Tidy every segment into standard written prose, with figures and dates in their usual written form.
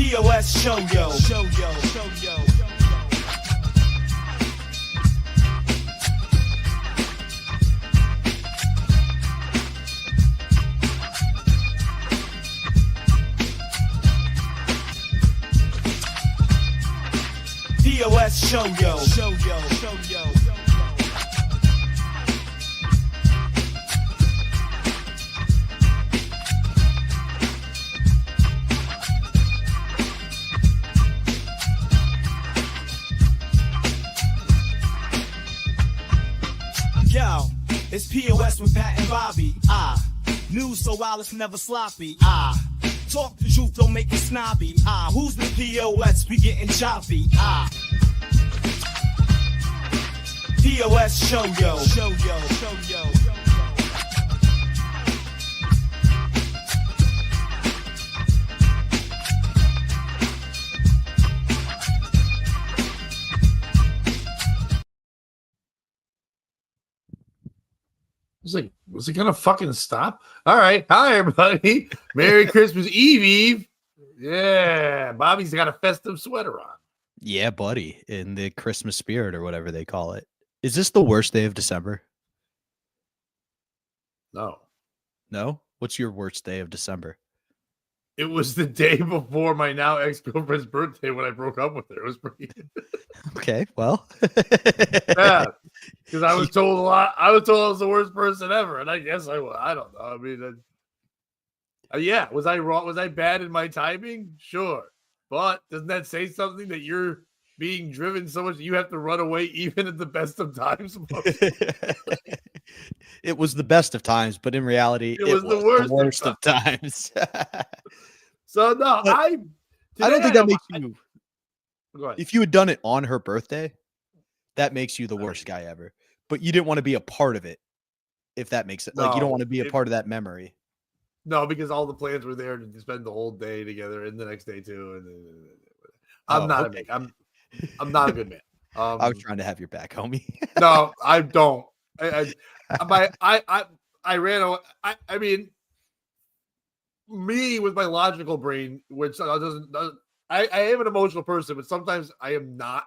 POS show yo. POS show yo. Yo, it's POS with Pat and Bobby. News so wild it's never sloppy. Talk the truth, don't make it snobby. Who's the POS? We getting choppy. POS show yo. Was it gonna fucking stop? All right. Hi, everybody. Merry Christmas Eve. Yeah. Bobby's got a festive sweater on. Yeah, buddy. In the Christmas spirit or whatever they call it. Is this the worst day of December? No. No? What's your worst day of December? It was the day before my now ex-girlfriend's birthday when I broke up with her. It was pretty. Okay, well. Yeah. Because I was told a lot. I was told I was the worst person ever. And I guess I was. I don't know. I mean, yeah. Was I wrong? Was I bad in my timing? Sure. But doesn't that say something that you're being driven so much that you have to run away even at the best of times? It was the best of times, but in reality, it was the worst of times. So no, but I don't think that makes you. Go ahead. If you had done it on her birthday, that makes you the worst guy ever. But you didn't want to be a part of it, if that makes it. Like you don't want to be a part of that memory. No, because all the plans were there to spend the whole day together, and the next day too. And I'm not a good man. I was trying to have your back, homie. No, I don't. I ran away. I mean, me with my logical brain, which doesn't. I am an emotional person, but sometimes I am not.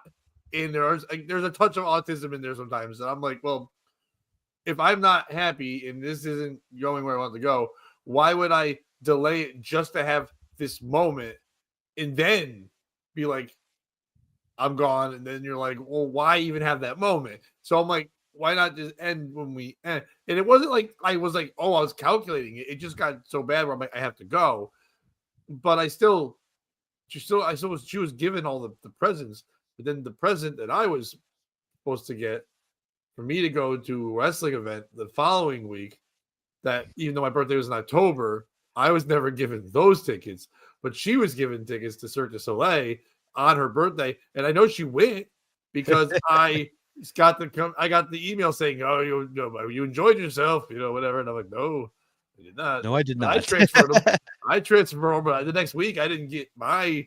And there's a touch of autism in there sometimes, and I'm like, well, if I'm not happy and this isn't going where I want to go, why would I delay it just to have this moment and then be like, I'm gone? And then you're like, well, why even have that moment? So I'm like, why not just end when we end? And it wasn't like I was like, oh, I was calculating it. It just got so bad where I'm like, I have to go. But she was given all the presents. But then the present that I was supposed to get for me to go to a wrestling event the following week, that even though my birthday was in October, I was never given those tickets. But she was given tickets to Cirque du Soleil on her birthday. And I know she went because I got the email saying, oh, you enjoyed yourself, whatever. And I'm like, no, I did not. No, I did not. I transferred them. But the next week I didn't get my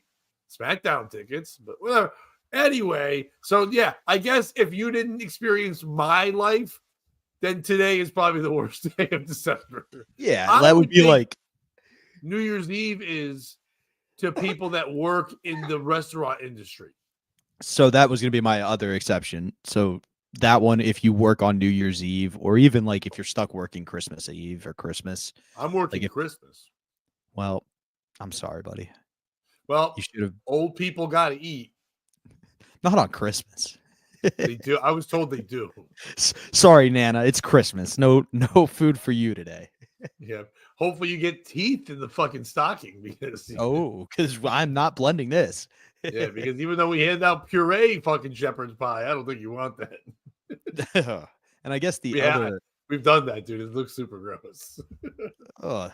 SmackDown tickets, but whatever. Anyway, so yeah, I guess if you didn't experience my life, then today is probably the worst day of December. Yeah, that would be like New Year's Eve is to people that work in the restaurant industry. So that was going to be my other exception. So that one, if you work on New Year's Eve, or even like if you're stuck working Christmas Eve or Christmas. I'm working Christmas. Well, I'm sorry, buddy. Well, you should have. Old people got to eat. Not on Christmas. They do. I was told they do. Sorry, Nana. It's Christmas. No food for you today. Yeah. Hopefully you get teeth in the fucking stocking because I'm not blending this. Yeah, because even though we hand out puree fucking shepherd's pie, I don't think you want that. And I guess we've done that, dude. It looks super gross. I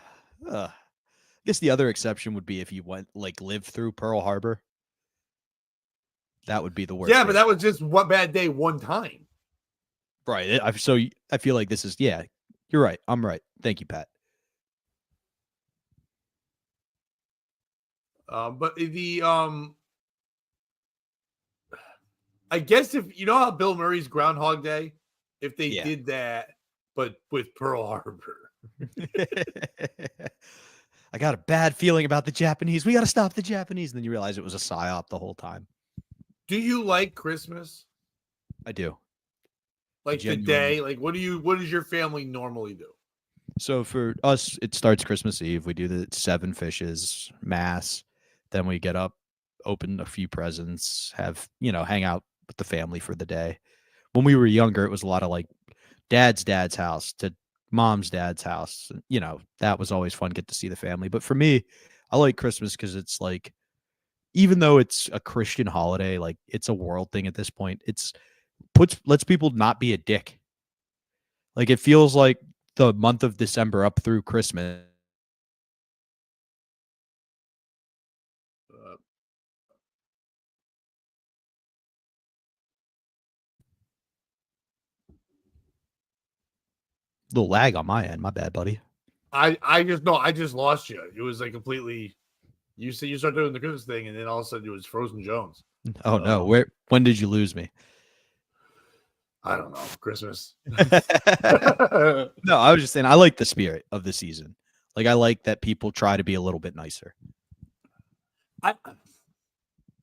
guess the other exception would be if you lived through Pearl Harbor. That would be the worst. Yeah, but that was just one bad day one time. Right. So I feel like this is, yeah, you're right. I'm right. Thank you, Pat. But I guess if you know how Bill Murray's Groundhog Day, if they did that, but with Pearl Harbor. I got a bad feeling about the Japanese. We got to stop the Japanese. And then you realize it was a psyop the whole time. Do you like Christmas? I do. Like the Genuinely. day? Like what does your family normally do? So for us, it starts Christmas Eve. We do the 7 fishes, mass. Then we get up, open a few presents, have, hang out with the family for the day. When we were younger, it was a lot of like dad's house to mom's dad's house. That was always fun, get to see the family. But for me, I like Christmas because it's like, even though it's a Christian holiday, like it's a world thing at this point, lets people not be a dick. Like it feels like the month of December up through Christmas. Little lag on my end. My bad, buddy. I just lost you. It was like completely. You said you started doing the Christmas thing, and then all of a sudden it was Frozen Jones. Oh no! When did you lose me? I don't know. Christmas. No, I was just saying I like the spirit of the season. Like I like that people try to be a little bit nicer.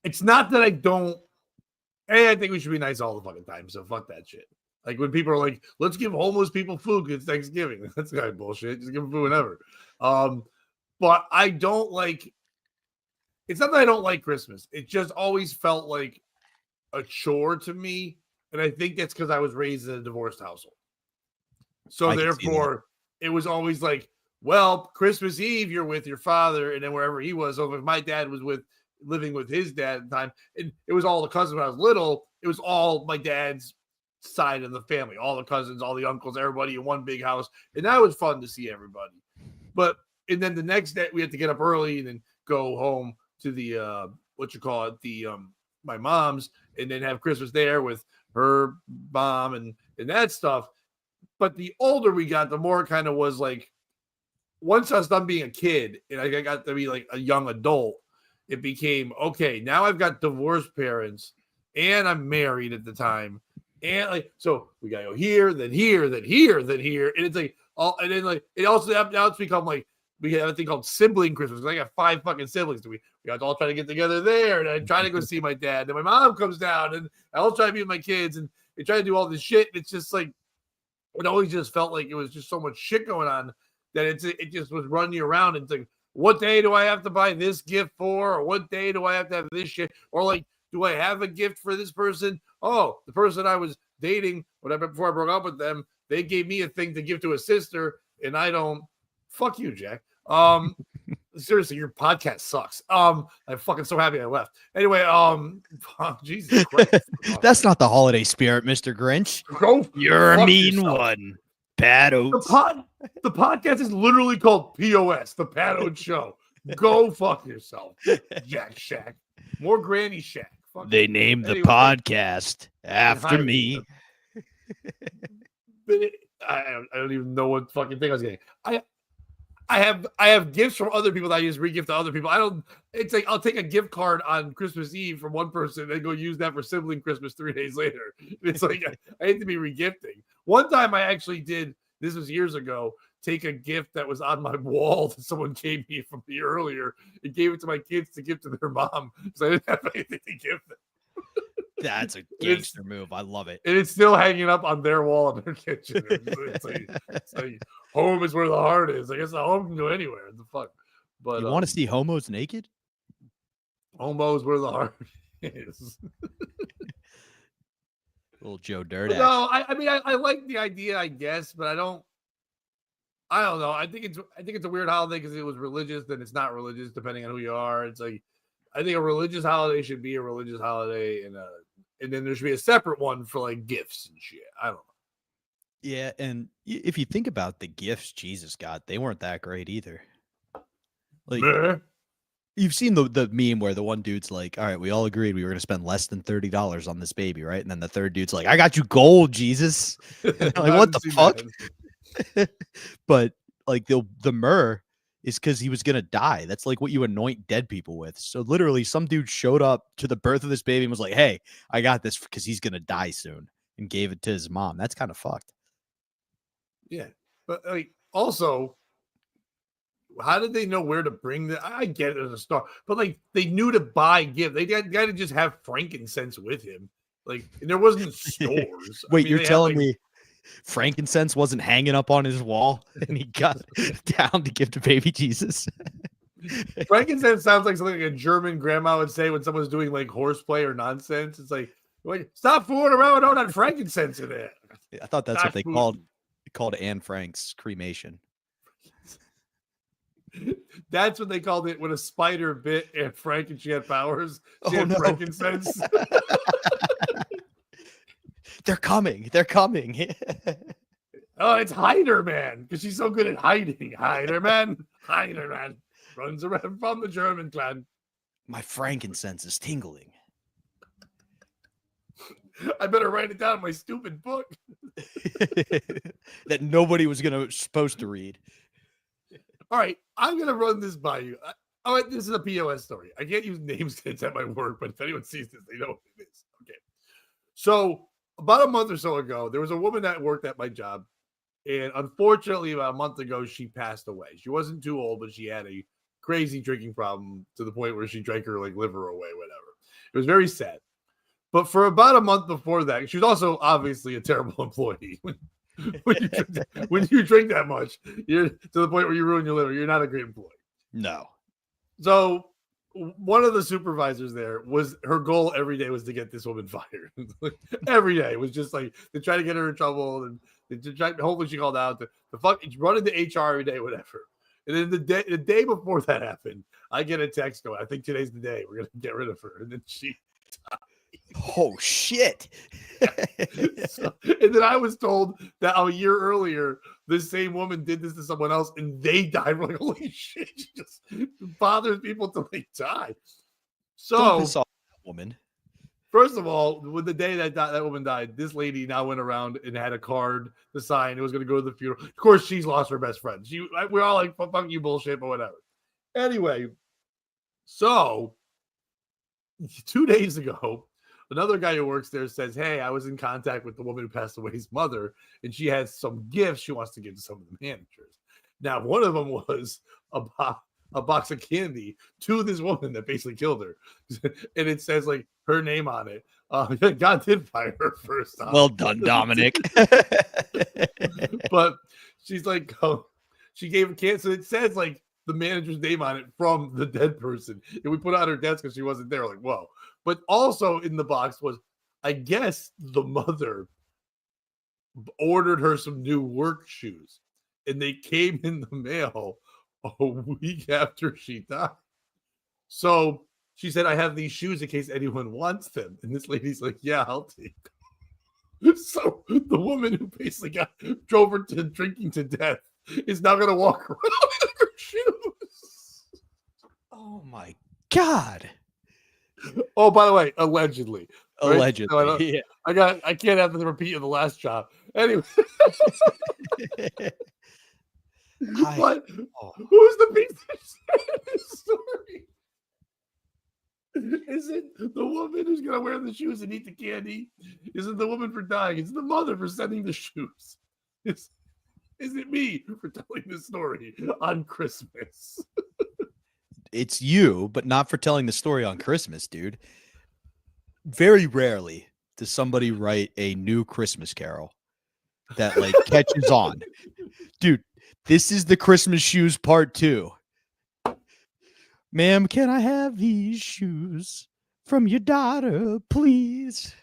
It's not that I don't. Hey, I think we should be nice all the fucking time. So fuck that shit. Like when people are like, "Let's give homeless people food because it's Thanksgiving." That's kind of bullshit. Just give them food whenever. But I don't like. It's not that I don't like Christmas. It just always felt like a chore to me, and I think that's because I was raised in a divorced household. So therefore, it was always like, well, Christmas Eve you're with your father, and then wherever he was. So if my dad was living with his dad at the time, and it was all the cousins when I was little. It was all my dad's side of the family, all the cousins, all the uncles, everybody in one big house, and that was fun to see everybody. And then the next day we had to get up early and then go home to the my mom's, and then have Christmas there with her mom and that stuff. But the older we got, the more it kind of was like, once I was done being a kid and I got to be like a young adult, it became, okay, now I've got divorced parents and I'm married at the time. And like, so we got to go here, then here, then here, then here. And it's like, and then like, it also, now it's become like, we have a thing called sibling Christmas. I got 5 fucking siblings. We got to all try to get together there. And I try to go see my dad. And my mom comes down and I all try to be with my kids. And they try to do all this shit. And it's just like, it always just felt like it was just so much shit going on that it just was running you around. And it's like, what day do I have to buy this gift for? Or what day do I have to have this shit? Or like, do I have a gift for this person? Oh, the person I was dating, whatever, before I broke up with them, they gave me a thing to give to a sister, and I don't. Fuck you, Jack. Seriously, your podcast sucks. I'm fucking so happy I left. Anyway, Jesus Christ. That's not the holiday spirit, Mr. Grinch. You're a mean one. Pat Oates. The podcast is literally called POS, the Pat Oates Show. Go fuck yourself, Jack Shack. More Granny Shack. Fuck they named the podcast after me. I don't even know what fucking thing I was getting. I have gifts from other people that I just re-gift to other people. It's like I'll take a gift card on Christmas Eve from one person and go use that for sibling Christmas 3 days later. It's like I hate to be regifting. One time I actually did, this was years ago, take a gift that was on my wall that someone gave me from the earlier and gave it to my kids to give to their mom because I didn't have anything to give them. That's a gangster move. I love it. And it's still hanging up on their wall in their kitchen. It's like home is where the heart is. I guess the home can go anywhere. The fuck. But you want to see homos naked? Homo is where the heart is. Little Joe Dirt. No, I mean I like the idea, I guess, but I don't know. I think it's a weird holiday because it was religious, then it's not religious, depending on who you are. It's like I think a religious holiday should be a religious holiday, and then there should be a separate one for like gifts and shit. I don't know. Yeah, and if you think about the gifts Jesus got, they weren't that great either. Like you've seen the meme where the one dude's like, all right, we all agreed we were going to spend less than $30 on this baby, right? And then the third dude's like, I got you gold, Jesus. Like, what the fuck? But like the myrrh is because he was going to die. That's like what you anoint dead people with. So literally some dude showed up to the birth of this baby and was like, hey, I got this because he's going to die soon, and gave it to his mom. That's kind of fucked. Yeah. But like also, how did they know where to bring the? I get it as a star, but like they knew to buy gift. They got to just have frankincense with him. Like there wasn't stores. Wait, you're they had, telling me frankincense wasn't hanging up on his wall and he got down to give to baby Jesus? frankincense sounds like something like a German grandma would say when someone's doing like horseplay or nonsense. It's like, wait, stop fooling around with all that frankincense in there. I thought that's Not what they food. called Anne Frank's cremation. That's what they called it when a spider bit Anne Frank and she had powers. She had no. frankincense. They're coming. They're coming. Oh, it's Hider Man because she's so good at hiding. Hider Man runs around from the German clan. My frankincense is tingling. I better write it down in my stupid book that nobody was supposed to read. All right, I'm gonna run this by you. This is a POS story. I can't use names because it's at my work, but if anyone sees this, they know what it is. Okay. So about a month or so ago, there was a woman that worked at my job, and unfortunately, about a month ago, she passed away. She wasn't too old, but she had a crazy drinking problem to the point where she drank her like liver away, whatever. It was very sad. But for about a month before that, she was also obviously a terrible employee. When you drink that much, you're to the point where you ruin your liver. You're not a great employee. No. So one of the supervisors there was her goal every day was to get this woman fired. Every day it was just like to try to get her in trouble and to try. Hopefully she called out the fuck run into HR every day, whatever. And then the day before that happened, I get a text going, I think today's the day we're gonna get rid of her. And then she died. Oh shit. And then I was told that a year earlier, this same woman did this to someone else and they died. We're like, holy shit, she just bothers people till they die. So piss off that woman. First of all, when the day that woman died, this lady now went around and had a card to sign. It was going to go to the funeral. Of course, she's lost her best friend. We're all like, fuck you, bullshit, but whatever. Anyway, so 2 days ago, another guy who works there says, hey, I was in contact with the woman who passed away's mother, and she has some gifts she wants to give to some of the managers. Now, one of them was a box of candy to this woman that basically killed her. And it says, like, her name on it. God did fire her first time. Well done, Dominic. But she's like, she gave a candy. So it says, like, the manager's name on it from the dead person. And we put it on her desk because she wasn't there. Like, whoa. But also in the box was, I guess the mother ordered her some new work shoes. And they came in the mail a week after she died. So she said, I have these shoes in case anyone wants them. And this lady's like, yeah, I'll take them. So the woman who basically drove her to drinking to death is now going to walk around in her shoes. Oh my God. Oh, by the way, allegedly. Right? Allegedly. So I can't have to repeat in the last job. Anyway. But who's the piece of shit in this story? Is it the woman who's going to wear the shoes and eat the candy? Is it the woman for dying? Is it the mother for sending the shoes? Is it me for telling this story on Christmas? It's you, but not for telling the story on Christmas, dude. Very rarely does somebody write a new Christmas carol that like catches on. Dude, this is the Christmas shoes part 2. Ma'am, can I have these shoes from your daughter, please?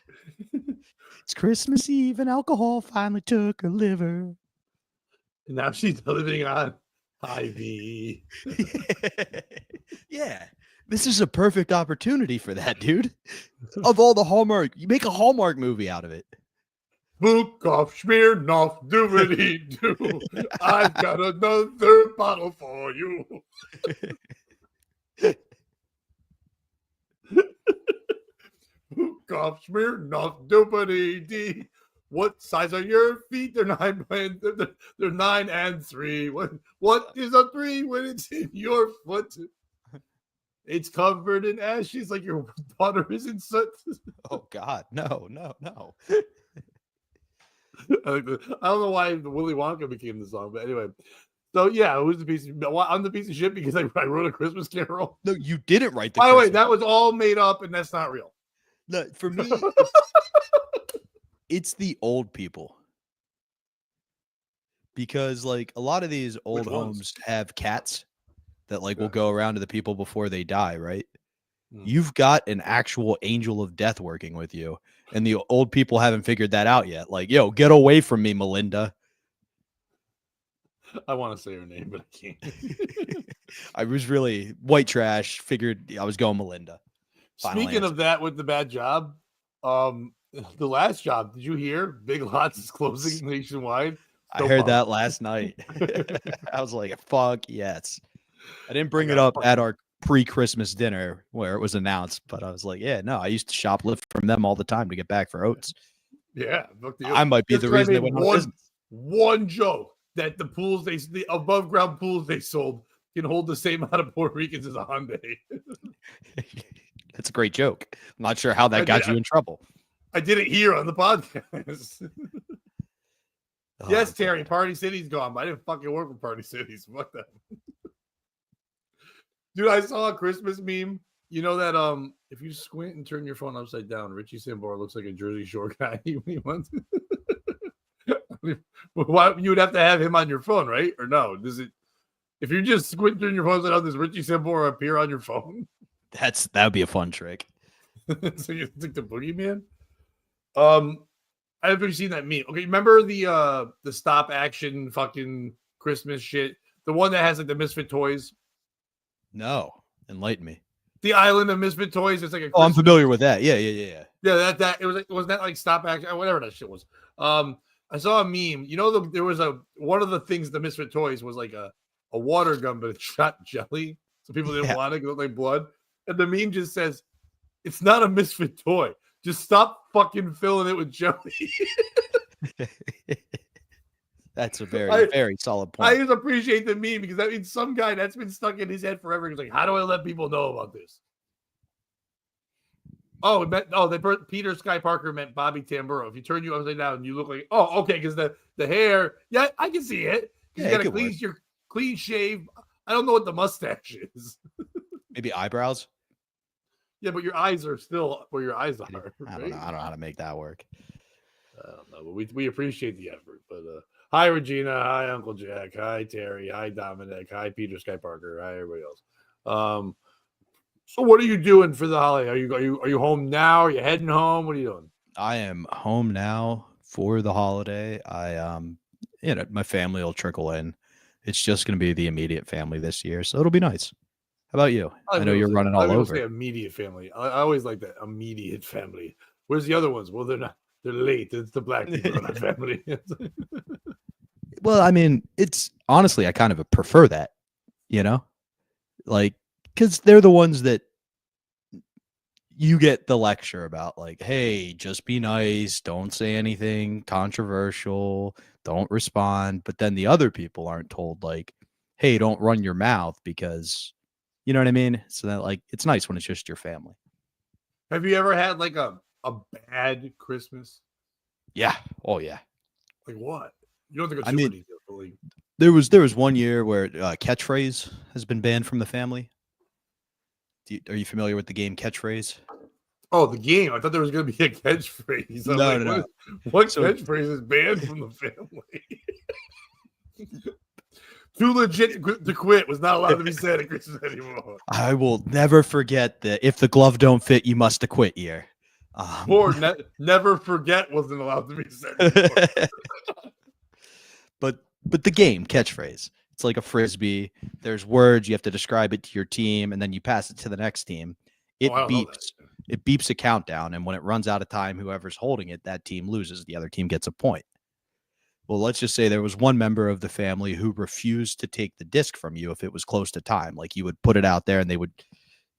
It's Christmas Eve and alcohol finally took her liver. And now she's living on Ivy. Yeah, this is a perfect opportunity for that, dude. Of all the Hallmark, you make a Hallmark movie out of it. Book off, Smirnoff, doobity-doo. I've got another bottle for you. Book off, Smirnoff, doobity-dee. What size are your feet? They're 9 and 3. What is a 3 when it's in your foot? It's covered in ashes like your daughter is in soot. Oh God, no. I don't know why the Willy Wonka became the song, but anyway. So yeah, who's the piece of I'm the piece of shit because I wrote a Christmas Carol. No, you didn't write the By the way, Christmas that was all made up and that's not real. No, for me, it's the old people. Because like a lot of these old homes have cats that like will go around to the people before they die, right? You've got an actual angel of death working with you, and the old people haven't figured that out yet. Like, yo, get away from me, Melinda. I want to say her name, but I can't. I was really white trash. Figured I was going Melinda. Speaking of that, with the bad job, the last job, did you hear? Big Lots is closing nationwide. I heard that last night. I was like, fuck yes. I didn't bring it up at our pre-Christmas dinner where it was announced, but I was like, yeah, no, I used to shoplift from them all the time to get back for oats. Yeah. I might be the reason they went out of business. One joke that the above ground pools they sold can hold the same amount of Puerto Ricans as a Hyundai. That's a great joke. I'm not sure how that got you in trouble. I did it here on the podcast. Yes, Terry, Party City's gone, but I didn't fucking work with Party Cities. Fuck that. Dude, I saw a Christmas meme. You know that if you squint and turn your phone upside down, Richie Sambora looks like a Jersey Shore guy. Why you would have to have him on your phone, right? Or no? Does it? If you just squint and turn your phone upside down, does Richie Sambora appear on your phone? That would be a fun trick. So you think the boogeyman? I haven't seen that meme. Okay, remember the stop action fucking Christmas shit? The one that has like the Misfit toys? No. Enlighten me. The Island of Misfit Toys. It's like Oh, I'm familiar with that. Yeah. Yeah, that it was like, wasn't that like stop action? Whatever that shit was. I saw a meme. You know, there was one of the things the Misfit Toys was like a water gun, but it shot jelly. So people didn't want it because it looked like blood. And the meme just says, it's not a Misfit toy. Just stop fucking filling it with jelly. That's a very solid point. I just appreciate the meme because that means some guy that's been stuck in his head forever. He's like, how do I let people know about this? Peter Sky Parker meant Bobby Tamburo. If you turn you upside down, you look like, okay, because the hair, yeah, I can see it. You got a clean shave. I don't know what the mustache is. Maybe eyebrows. Yeah, but your eyes are still where your eyes are. I don't know. I don't know how to make that work. I don't know, but we appreciate the effort. But hi, Regina. Hi, Uncle Jack. Hi, Terry. Hi, Dominic. Hi, Peter Sky Parker. Hi, everybody else. So what are you doing for the holiday? Are you home now? Are you heading home? What are you doing? I am home now for the holiday. My family will trickle in. It's just going to be the immediate family this year, so it'll be nice. How about you? I know you're running all over. Say immediate family. I always like that immediate family. Where's the other ones? Well, they're not. They're late. It's the black people in my family. Well, I mean, it's honestly, I kind of prefer that, like, because they're the ones that you get the lecture about, like, hey, just be nice. Don't say anything controversial. Don't respond. But then the other people aren't told, like, hey, don't run your mouth because, you know what I mean? So that, like, it's nice when it's just your family. Have you ever had like a bad Christmas? Yeah. Oh, yeah. Like what? You don't think it's details, but like... there was one year where catchphrase has been banned from the family. Are you familiar with the game Catchphrase? Oh, the game. I thought there was going to be a catchphrase. No. What catchphrase is banned from the family? Too legit to quit was not allowed to be said at Christmas anymore. I will never forget that if the glove don't fit, you must have quit year. Or never forget wasn't allowed to be said anymore. But the game Catchphrase, it's like a frisbee. There's words, you have to describe it to your team, and then you pass it to the next team. It beeps. It beeps a countdown, and when it runs out of time, whoever's holding it, that team loses. The other team gets a point. Well, let's just say there was one member of the family who refused to take the disc from you if it was close to time. Like you would put it out there and they would,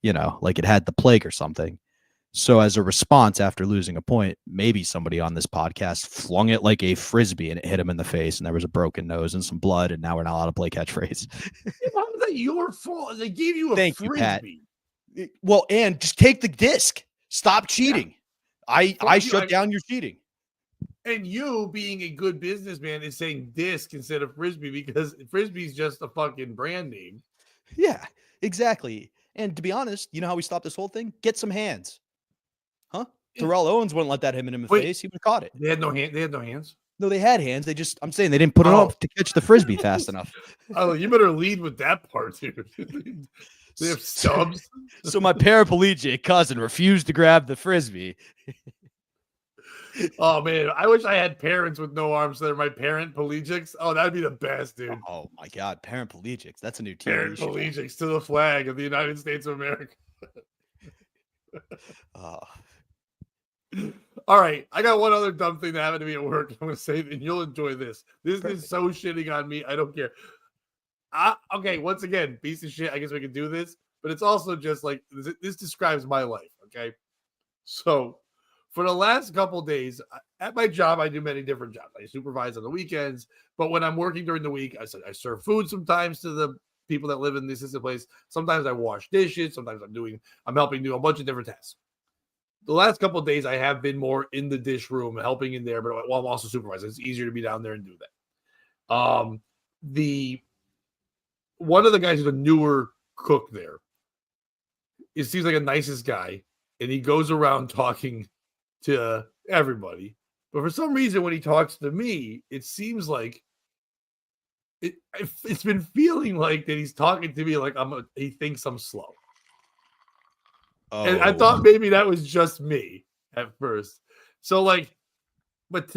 like it had the plague or something. So as a response after losing a point, maybe somebody on this podcast flung it like a frisbee and it hit him in the face and there was a broken nose and some blood and now we're not allowed to play Catchphrase. How is that your fault? They gave you a Thank frisbee. You, Pat. Well, and just take the disc. Stop cheating. Yeah. I shut down your cheating. And you, being a good businessman, is saying disc instead of frisbee because frisbee's just a fucking brand name. Yeah, exactly. And to be honest, you know how we stopped this whole thing? Get some hands. Huh? Terrell Owens wouldn't let that hit him in the Wait. face. He would have caught it. They had no hand. They had no hands. No, they had hands. I'm saying they didn't put it up to catch the frisbee fast enough. Oh, you better lead with that part, dude. They have stubs. So my paraplegic cousin refused to grab the frisbee. Oh man, I wish I had parents with no arms. So they're my paraplegics. Oh, that'd be the best, dude. Oh my god, paraplegics. That's a new TV show. Paraplegics to the flag of the United States of America. All right, I got one other dumb thing that happened to me at work. I'm going to say, and you'll enjoy this. This is so shitting on me. I don't care. Okay, once again, piece of shit. I guess we can do this, but it's also just like this describes my life. Okay, so for the last couple of days at my job, I do many different jobs. I supervise on the weekends, but when I'm working during the week, I serve food sometimes to the people that live in this assisted place. Sometimes I wash dishes. Sometimes I'm helping do a bunch of different tasks. The last couple of days, I have been more in the dish room, helping in there, but while I'm also supervising, it's easier to be down there and do that. One of the guys who's a newer cook there, it seems like a nicest guy, and he goes around talking to everybody. But for some reason, when he talks to me, it seems like it's been feeling like that he's talking to me like he thinks I'm slow. And I thought maybe that was just me at first. So but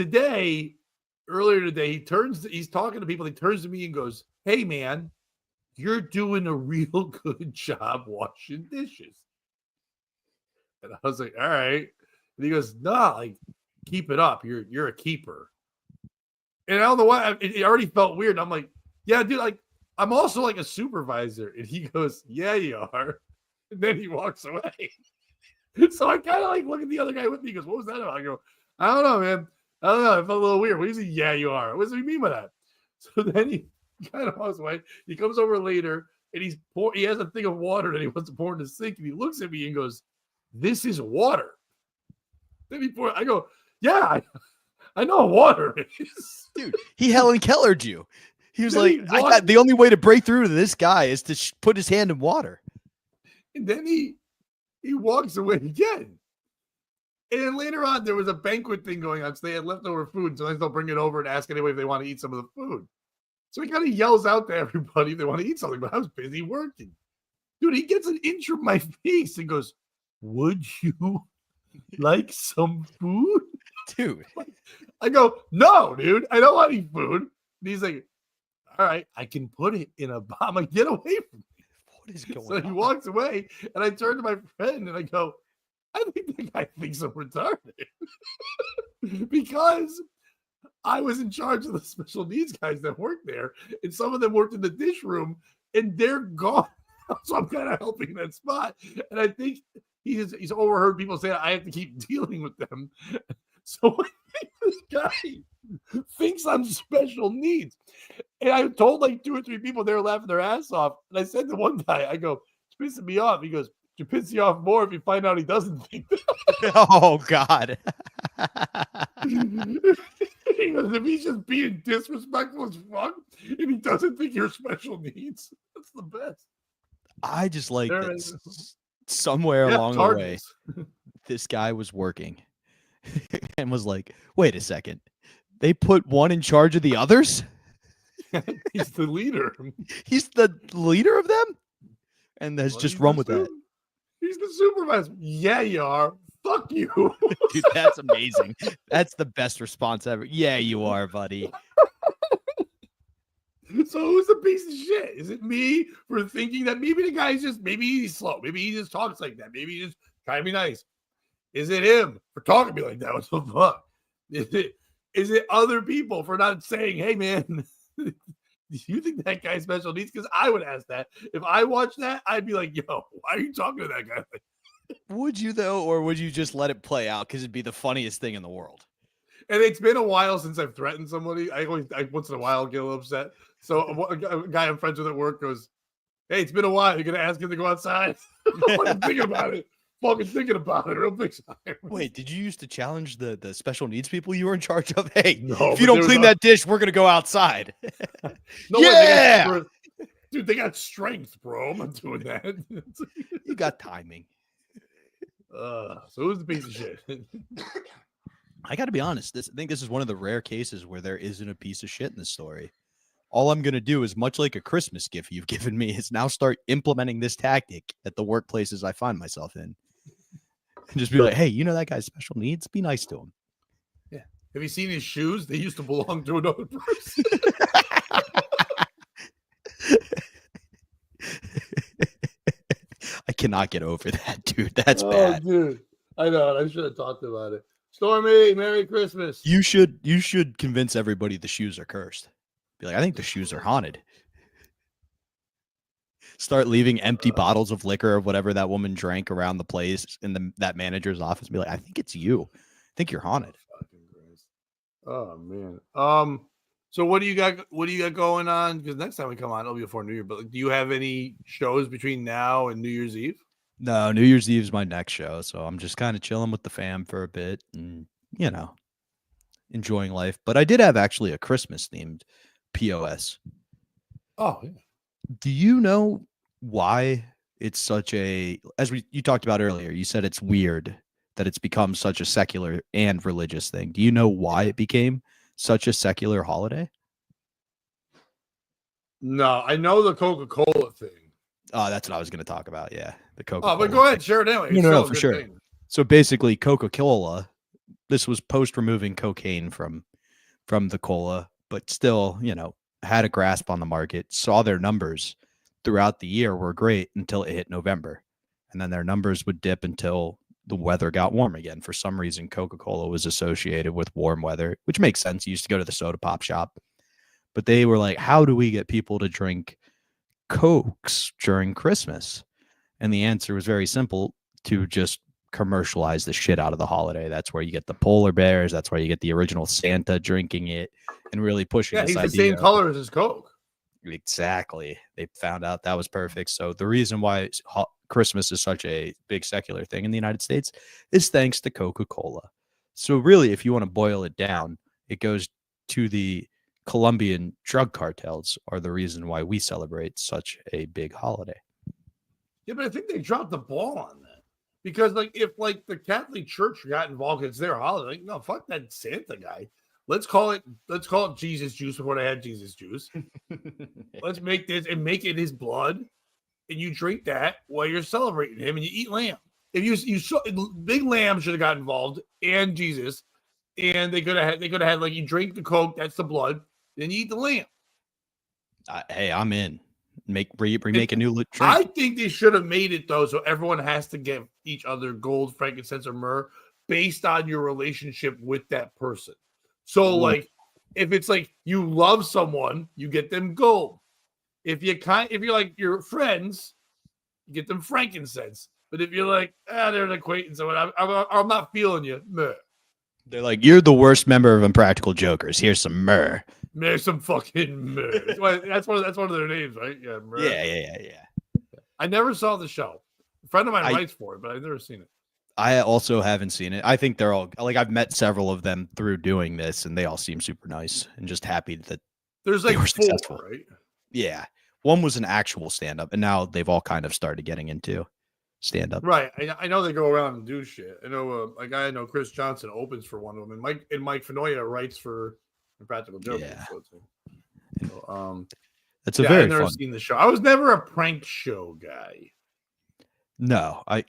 earlier today, he's talking to people. He turns to me and goes, "Hey man, you're doing a real good job washing dishes." And I was like, "All right." And he goes, "Nah, keep it up. You're a keeper." And I don't know why it already felt weird. I'm like, "Yeah, dude, I'm also a supervisor." And he goes, "Yeah, you are." And then he walks away. So I kind of look at the other guy with me. He goes, "What was that about?" I go, "I don't know, man. I don't know. I felt a little weird." What do you say? "Yeah, you are." What does he mean by that? So then he kind of walks away. He comes over later and he has a thing of water that he wants to pour in the sink. And he looks at me and goes, "This is water." Then I go, "Yeah, I know what water is." Dude, he Helen Keller'd you. He was Then like, the only way to break through to this guy is to put his hand in water. And then he walks away again. And then later on, there was a banquet thing going on. So they had leftover food. Sometimes they'll bring it over and ask anybody if they want to eat some of the food. So he kind of yells out to everybody if they want to eat something. But I was busy working. Dude, he gets an inch from my face and goes, "Would you like some food?" Dude. I go, "No, dude. I don't want any food." And he's like, "All right, I can put it in a bomb." I'm like, "Get away from me." What is going So on? he walks away, and I turn to my friend and I go, "I think the guy thinks I'm retarded." Because I was in charge of the special needs guys that worked there, and some of them worked in the dish room, and they're gone. So I'm kind of helping that spot. And I think he's overheard people say I have to keep dealing with them. So I think this guy thinks I'm special needs. And I told 2 or 3 people, they were laughing their ass off. And I said to one guy, I go, "It's pissing me off." He goes, "You piss you off more if you find out he doesn't think that." Oh, God. He goes, "If he's just being disrespectful as fuck, if he doesn't think you're special needs, that's the best." I just like that somewhere along the way, this guy was working and was like, "Wait a second. They put one in charge of the others?" He's the leader. He's the leader of them? And has just run with that. He's the supervisor. "Yeah, you are. Fuck you." Dude, that's amazing. That's the best response ever. "Yeah, you are, buddy." So who's the piece of shit? Is it me for thinking that maybe the guy's maybe he's slow. Maybe he just talks like that. Maybe he's just trying to be nice. Is it him for talking to me like that? What the fuck? Is it other people for not saying, "Hey, man, do you think that guy's special needs?" Because I would ask that. If I watched that, I'd be like, "Yo, why are you talking to that guy?" Would you, though, or would you just let it play out because it'd be the funniest thing in the world? And it's been a while since I've threatened somebody. I once in a while get a little upset. So a guy I'm friends with at work goes, "Hey, it's been a while. You're going to ask him to go outside?" I'm thinking about it. fucking thinking about it real big time. Wait, did you used to challenge the special needs people you were in charge of? Hey, No, if you but don't clean that dish, we're gonna go outside. No, Yeah! dude, they got strength, bro. I'm not doing that. You got timing. So who's the piece of shit? I got to be honest. I think this is one of the rare cases where there isn't a piece of shit in the story. All I'm going to do is, much like a Christmas gift you've given me, is now start implementing this tactic at the workplaces I find myself in. And just be like, hey, you know that guy's special needs? Be nice to him. Yeah. Have you seen his shoes? They used to belong to another person. I cannot get over that, dude. That's bad. Dude. I know. I should have talked about it. Stormy, Merry Christmas. You should convince everybody the shoes are cursed. Be like, I think the shoes are haunted. Start leaving empty bottles of liquor or whatever that woman drank around the place in that manager's office. Be like, I think it's you. I think you're haunted. Oh man. So what do you got? What do you got going on? Because next time we come on, it'll be before New Year. But do you have any shows between now and New Year's Eve? No, New Year's Eve is my next show, so I'm just kind of chilling with the fam for a bit and enjoying life. But I did have actually a Christmas themed POS. Oh yeah. Do you know why it's such a, as you talked about earlier, you said it's weird that it's become such a secular and religious thing. Do you know why it became such a secular holiday? No, I know the Coca-Cola thing. Oh, that's what I was going to talk about. Yeah, the Coca-Cola. Oh, but go ahead, share it anyway. No, for sure. Thing. So basically, Coca-Cola, this was post removing cocaine from the cola, but still, had a grasp on the market, saw their numbers throughout the year were great until it hit November. And then their numbers would dip until the weather got warm again. For some reason, Coca-Cola was associated with warm weather, which makes sense. You used to go to the soda pop shop. But they were like, how do we get people to drink Cokes during Christmas? And the answer was very simple: to just commercialize the shit out of the holiday. That's where you get the polar bears. That's where you get the original Santa drinking it and really pushing this idea. He's the same color as his Coke. Exactly. They found out that was perfect. So the reason why Christmas is such a big secular thing in the United States is thanks to Coca-Cola. So really, if you want to boil it down, it goes to the Colombian drug cartels are the reason why we celebrate such a big holiday. Yeah, but I think they dropped the ball on that. Because if the Catholic Church got involved, it's their holiday. No, fuck that Santa guy. Let's call it Jesus juice before they had Jesus juice. Let's make this and make it his blood, and you drink that while you're celebrating him, and you eat lamb. If Big Lamb should have got involved, and Jesus, and they could have had like, you drink the Coke, that's the blood, then you eat the lamb. Hey, I'm in. Remake a new drink. I think they should have made it though, so everyone has to give each other gold, frankincense, or myrrh based on your relationship with that person. So, like, if it's like you love someone, you get them gold. If you're like your friends, you get them frankincense. But if you're like, they're an acquaintance, or I'm not feeling you, myrrh. They're like, you're the worst member of Impractical Jokers. Here's some myrrh. There's some fucking myrrh. That's one of their names, right? Yeah, myrrh. Yeah. I never saw the show. A friend of mine writes for it, but I've never seen it. I also haven't seen it. I think they're all like, I've met several of them through doing this, and they all seem super nice and just happy that there's like 4, successful. Right? Yeah. One was an actual stand-up, and now they've all kind of started getting into stand-up. Right. I know they go around and do shit. I know a guy I know, Chris Johnson, opens for one of them, and Mike Fenoya writes for Impractical Jokers. Yeah. So, that's a very I've never fun. seen the show. I was never a prank show guy. No, I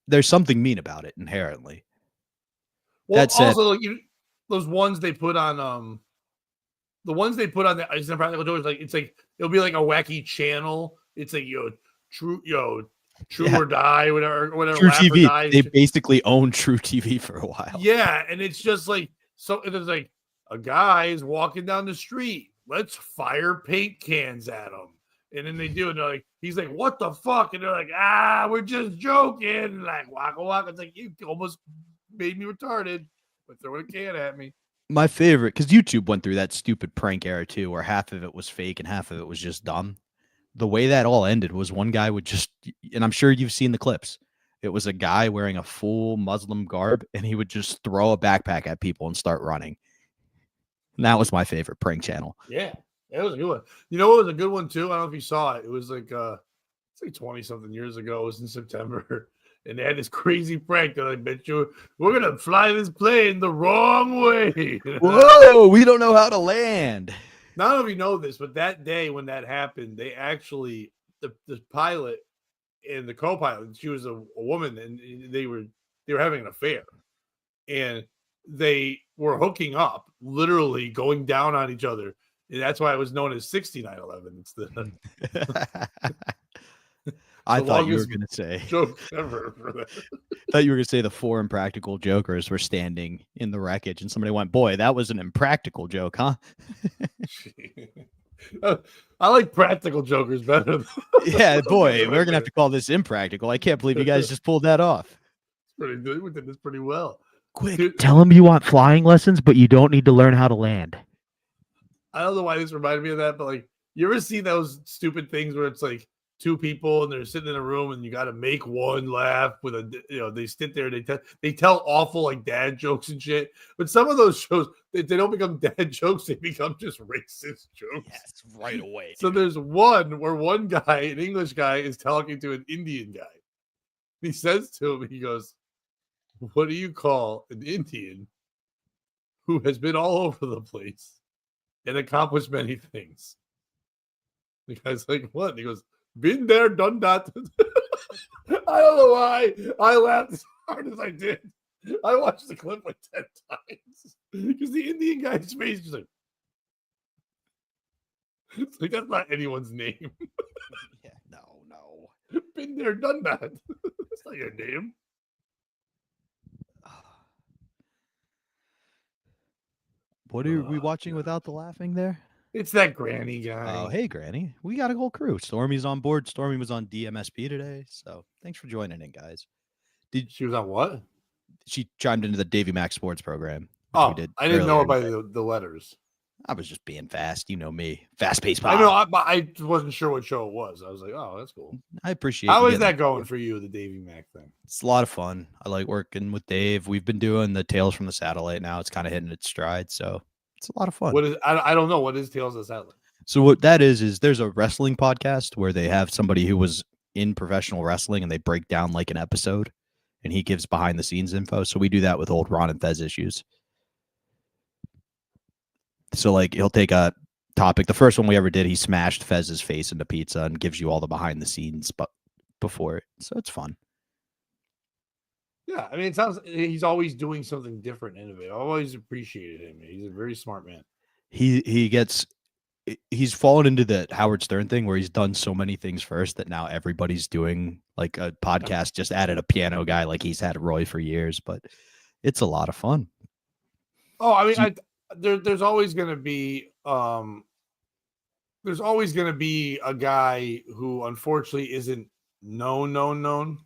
there's something mean about it inherently. Well, that's also those ones they put on the Impractical Jokers, like it's like it'll be like a wacky channel. It's like True or Die, whatever. True TV. They basically owned True TV for a while. Yeah, and it's just like there's like a guy is walking down the street. Let's fire paint cans at him. And then they do, and they're like, he's like, what the fuck? And they're like, we're just joking. And like, waka waka. It's like, you almost made me retarded by throwing a can at me. My favorite, because YouTube went through that stupid prank era too, where half of it was fake and half of it was just dumb. The way that all ended was one guy would just, and I'm sure you've seen the clips, It was a guy wearing a full Muslim garb, and he would just throw a backpack at people and start running. And that was my favorite prank channel. Yeah, it was a good one. You know what was a good one too? I don't know if you saw it. It was like it's like 20 something years ago. It was in September. And they had this crazy prank that I bet you we're gonna fly this plane the wrong way. Whoa, we don't know how to land. None of you know this, but that day when that happened, they actually the pilot and the co-pilot, she was a woman, and they were having an affair, and they were hooking up, literally going down on each other, and that's why it was known as 6911. It's the I thought you were going to say joke ever for that. Thought you were going to say the 4 impractical jokers were standing in the wreckage, and somebody went, "Boy, that was an impractical joke, huh?" I like practical jokers better. Yeah, boy, we're gonna have to call this impractical. I can't believe you guys just pulled that off. It's pretty good. We did this pretty well. Quick, tell them you want flying lessons, but you don't need to learn how to land. I don't know why this reminded me of that, but like, you ever see those stupid things where it's like 2 people and they're sitting in a room and you got to make one laugh with they sit there and they tell awful like dad jokes and shit. But some of those shows, they don't become dad jokes, they become just racist jokes. Yes, right away. So there's one where one guy, an English guy, is talking to an Indian guy. He says to him, he goes, "What do you call an Indian who has been all over the place and accomplished many things?" The guy's like, "What?" And he goes, "Been there, done that." I don't know why I laughed as hard as I did. I watched the clip like 10 times because the Indian guy's face is like, it's like, that's not anyone's name. Yeah, no. Been there, done that. That's not your name. What are we watching without the laughing there? It's that granny guy. Oh, hey, Granny. We got a whole crew. Stormy's on board. Stormy was on DMSP today. So thanks for joining in, guys. She was on what? She chimed into the Davy Max Sports program. Which Oh, we did I didn't know earlier about today. the letters. I was just being fast. You know me. Fast-paced I pop. know, but I wasn't sure what show it was. I was like, oh, that's cool. I appreciate How you is getting that on going board. for you, the Davy Mac thing? It's a lot of fun. I like working with Dave. We've been doing the Tales from the Satellite now. It's kind of hitting its stride. So it's a lot of fun. What is, I don't know. What is Tales of the Satellite? So what that is there's a wrestling podcast where they have somebody who was in professional wrestling and they break down like an episode and he gives behind the scenes info. So we do that with old Ron and Fez issues. So like he'll take a topic. The first one we ever did, he smashed Fez's face into pizza and gives you all the behind the scenes but before it. So it's fun. Yeah, I mean, it sounds he's always doing something different, innovative. I always appreciated him. He's a very smart man. He's fallen into the Howard Stern thing where he's done so many things first that now everybody's doing like a podcast, just added a piano guy like he's had Roy for years, but it's a lot of fun. Oh, I mean, there's always going to be a guy who unfortunately isn't known.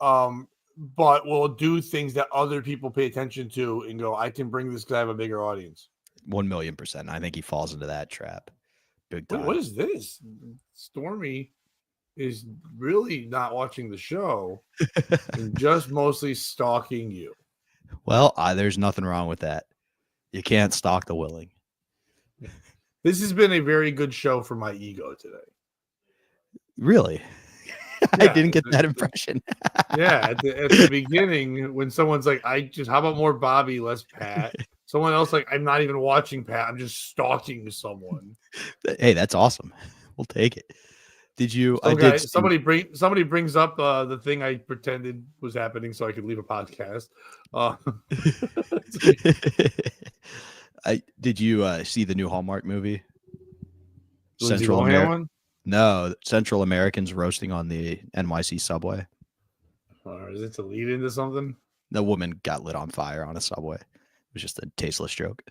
But will do things that other people pay attention to and go, I can bring this guy have a bigger audience. 1,000,000%. I think he falls into that trap. Big time. Wait, what is this? Stormy is really not watching the show and just mostly stalking you. Well, there's nothing wrong with that. You can't stalk the willing. This has been a very good show for my ego today. Really? I didn't get that impression. Yeah, at the beginning, when someone's like, how about more Bobby, less Pat? Someone else like, I'm not even watching Pat. I'm just stalking someone. Hey, that's awesome. We'll take it. Did you? Somebody brings up the thing I pretended was happening so I could leave a podcast. Did you see the new Hallmark movie? Lindsay Central Lohan America. one? No, Central Americans roasting on the NYC subway. Or is it to lead into something? The woman got lit on fire on a subway. It was just a tasteless joke.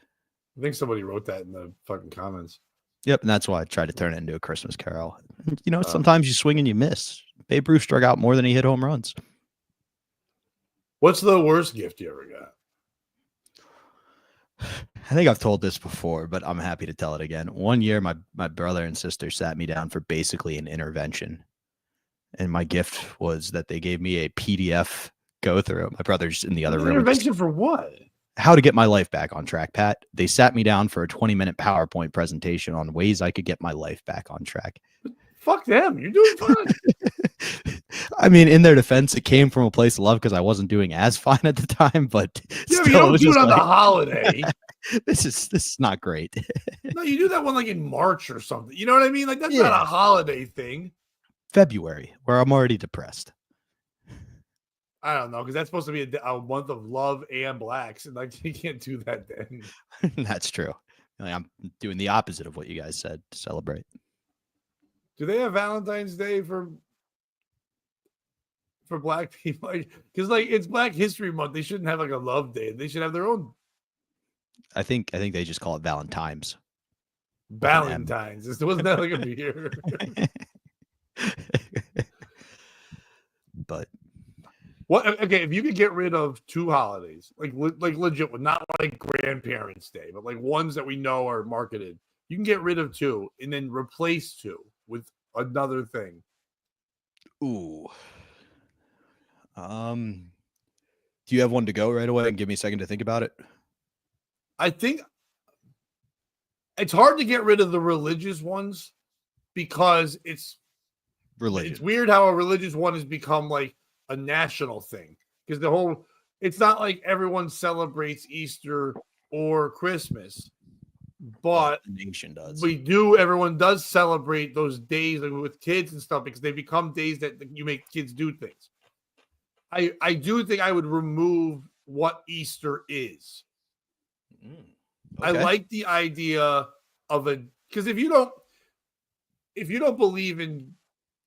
I think somebody wrote that in the fucking comments. Yep, and that's why I tried to turn it into a Christmas Carol. You know, sometimes you swing and you miss. Babe Ruth struck out more than he hit home runs. What's the worst gift you ever got? I think I've told this before, but I'm happy to tell it again. One year, my brother and sister sat me down for basically an intervention. and my gift was that they gave me a PDF go through. My brother's in the other An room. intervention for what? How to get my life back on track, Pat. They sat me down for a 20-minute PowerPoint presentation on ways I could get my life back on track. Fuck them. You're doing fine. I mean, in their defense, it came from a place of love because I wasn't doing as fine at the time, but Yeah, still, but you don't was do it just on the like, holiday. this is not great. No, you do that one like in March or something. You know what I mean? Like that's Yeah. not a holiday thing. February, where I'm already depressed. I don't know because that's supposed to be a month of love and blacks, and like you can't do that then. That's true. Like, I'm doing the opposite of what you guys said to celebrate. Do they have Valentine's Day for black people? Because like it's Black History Month, they shouldn't have like a love day. They should have their own I think they just call it Valentine's. Valentine's. Wasn't that like a beer? But What? Okay, if you could get rid of two holidays, like legit, not like Grandparents' Day, but like ones that we know are marketed, you can get rid of two and then replace two with another thing. ooh. Do you have one to go right away and give me a second to think about it? I think it's hard to get rid of the religious ones because it's Religion. weird how a religious one has become like a national thing because it's not like everyone celebrates Easter or Christmas, but the nation does. Everyone does celebrate those days like, with kids and stuff because they become days that you make kids do things. I do think I would remove what Easter is. Okay. I like the idea of because if you don't believe in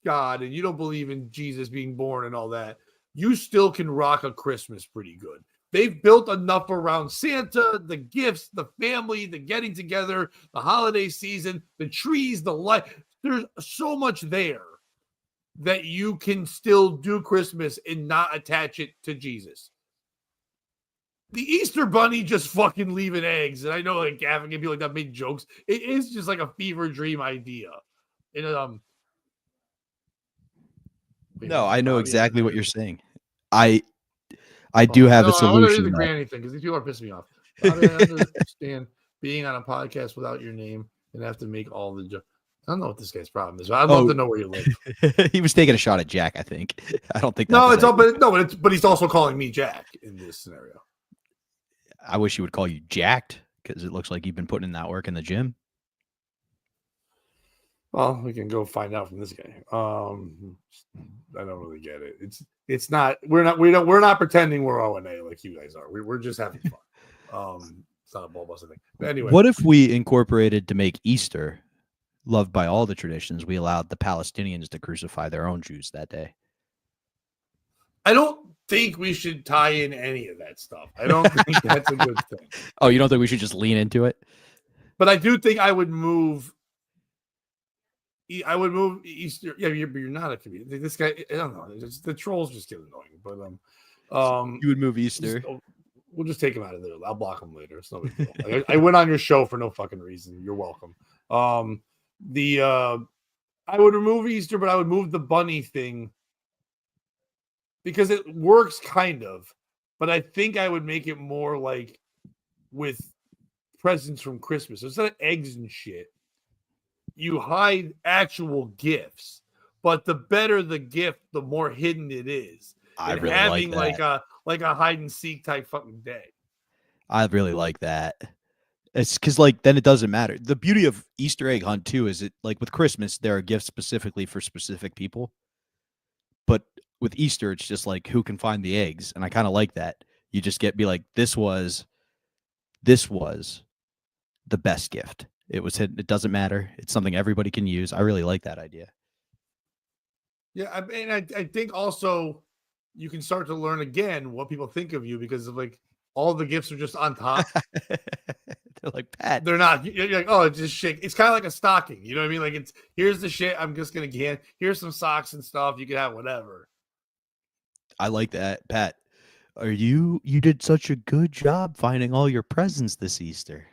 God and you don't believe in Jesus being born and all that, you still can rock a Christmas pretty good. They've built enough around Santa, the gifts, the family, the getting together, the holiday season, the trees, the light. There's so much there that you can still do Christmas and not attach it to Jesus. The Easter Bunny just fucking leaving eggs. And I know like Gavin can be like that, make jokes. It is just like a fever dream idea. And no, I know exactly what you're saying. I do have a I want to do solution. the granny thing because these people are pissing me off. I understand being on a podcast without your name and have to make all the jokes. I don't know what this guy's problem is. I'd love to know where you live. He was taking a shot at Jack, I think. I don't think. But he's also calling me Jack in this scenario. I wish he would call you jacked because it looks like you've been putting in that work in the gym. Well, we can go find out from this guy. I don't really get it. It's not. We're not pretending we're O&A like you guys are. We're just having fun. It's not a ball busting thing. But anyway, What if we incorporated to make Easter loved by all the traditions? We allowed the Palestinians to crucify their own Jews that day. I don't think we should tie in any of that stuff. I don't think that's a good thing. Oh, you don't think we should just lean into it? But I do think I would move Easter. Yeah, you're not a comedian. This guy, I don't know. The trolls just get annoying. But You would move Easter. We'll just take him out of there. I'll block him later. It's no big deal. Like, I went on your show for no fucking reason. You're welcome. I would remove Easter, but I would move the bunny thing because it works kind of. But I think I would make it more like with presents from Christmas. So instead of eggs and shit, you hide actual gifts. But the better the gift, the more hidden it is. I and really having like that. like a hide and seek type fucking day. I really like that. It's because like then it doesn't matter. The beauty of Easter egg hunt too is it like with Christmas there are gifts specifically for specific people, but with Easter it's just like who can find the eggs, and I kind of like that. You just be like this was the best gift. It was hidden. It doesn't matter. It's something everybody can use. I really like that idea. Yeah, I mean, I think also you can start to learn again what people think of you because of like all the gifts are just on top. They're like, Pat. They're not. You're like, oh, it's just shit. It's kind of like a stocking. You know what I mean? Like it's here's the shit. I'm just gonna get. Here's some socks and stuff. You can have whatever. I like that, Pat. You did such a good job finding all your presents this Easter.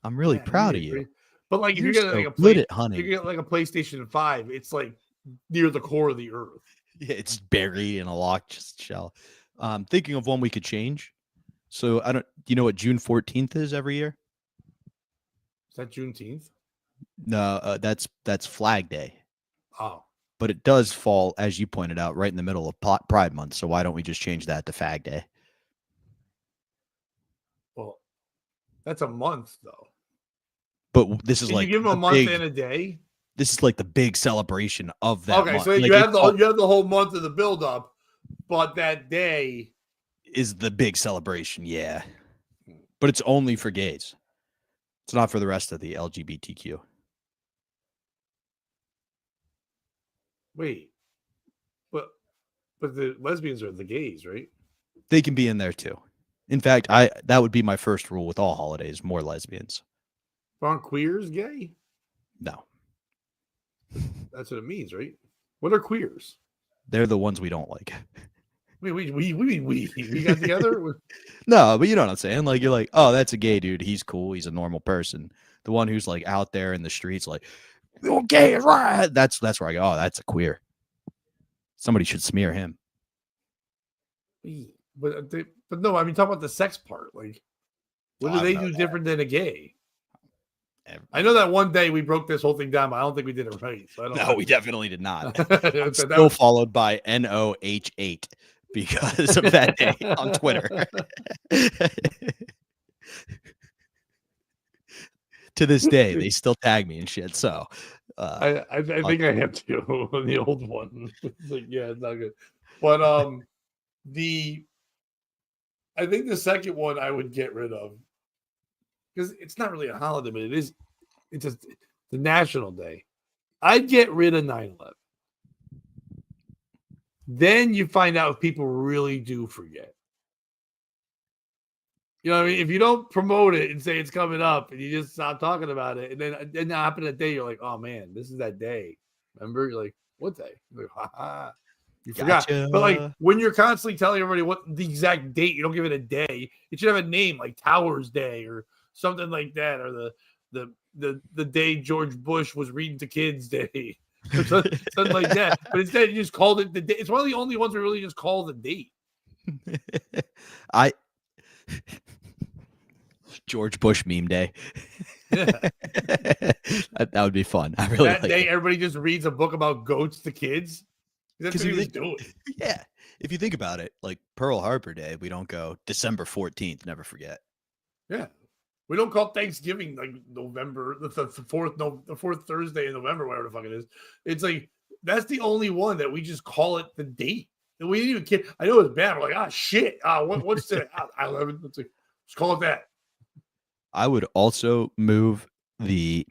I'm really proud of you. But like if You're you get so like good at hunting. you get like a PlayStation 5, it's like near the core of the earth. Yeah, it's buried in a locked shell. Thinking of one we could change. So do you know what June 14th is every year? Is that Juneteenth? No, that's Flag Day. Oh, But it does fall, as you pointed out, right in the middle of Pride Month. So why don't we just change that to Fag Day? well, that's a month though. But this is Can like you give them a the month big, and a day? this is like the big celebration of that Okay, month. so Like, you have it's you have the whole month of the build up, but that day is the big celebration, yeah. But it's only for gays. It's not for the rest of the LGBTQ. wait, but the lesbians are the gays, right? They can be in there too. In fact, that would be my first rule with all holidays: more lesbians. Aren't queers gay? No, That's what it means, right? What are queers? they're the ones we don't like. We got together. No, but you know what I'm saying. Like you're like, oh, that's a gay dude. He's cool. He's a normal person. The one who's like out there in the streets, like, oh, gay is right. That's where I go. Oh, that's a queer. Somebody should smear him. But no, I mean, talk about the sex part. Like, what do I they don't know do that. different than a gay? I know that one day we broke this whole thing down, but I don't think we did it right. So I don't No, know. we definitely did not. That Still was- followed by NOH8 because of that day on Twitter. To this day, they still tag me and shit. So, I think I have to on the old one. It's like, yeah, it's not good. But I think the second one I would get rid of because it's not really a holiday, but it's just the national day. I'd get rid of 9/11. Then you find out if people really do forget. You know what I mean? If you don't promote it and say it's coming up and you just stop talking about it, and then happen that day, you're like, oh man, this is that day. Remember? You're like, what day? You're like, ha ha. You forgot. Gotcha. But like when you're constantly telling everybody what the exact date, you don't give it a day. It should have a name like Towers Day or something like that, or the day George Bush was reading to kids day. Or something like that. But instead you just called it the day. It's one of the only ones we really just call the date. George Bush meme day. Yeah. that would be fun. I really That like day it. everybody just reads a book about goats to kids. That's 'Cause what he you was think- doing. Yeah. If you think about it, like Pearl Harbor Day, we don't go December 14th, never forget. Yeah. We don't call Thanksgiving like November, the fourth Thursday in November, whatever the fuck it is. It's like that's the only one that we just call it the date. And we didn't even kid. I know it's bad. We're like, shit. What's today? 11. Let's call it that. I would also move the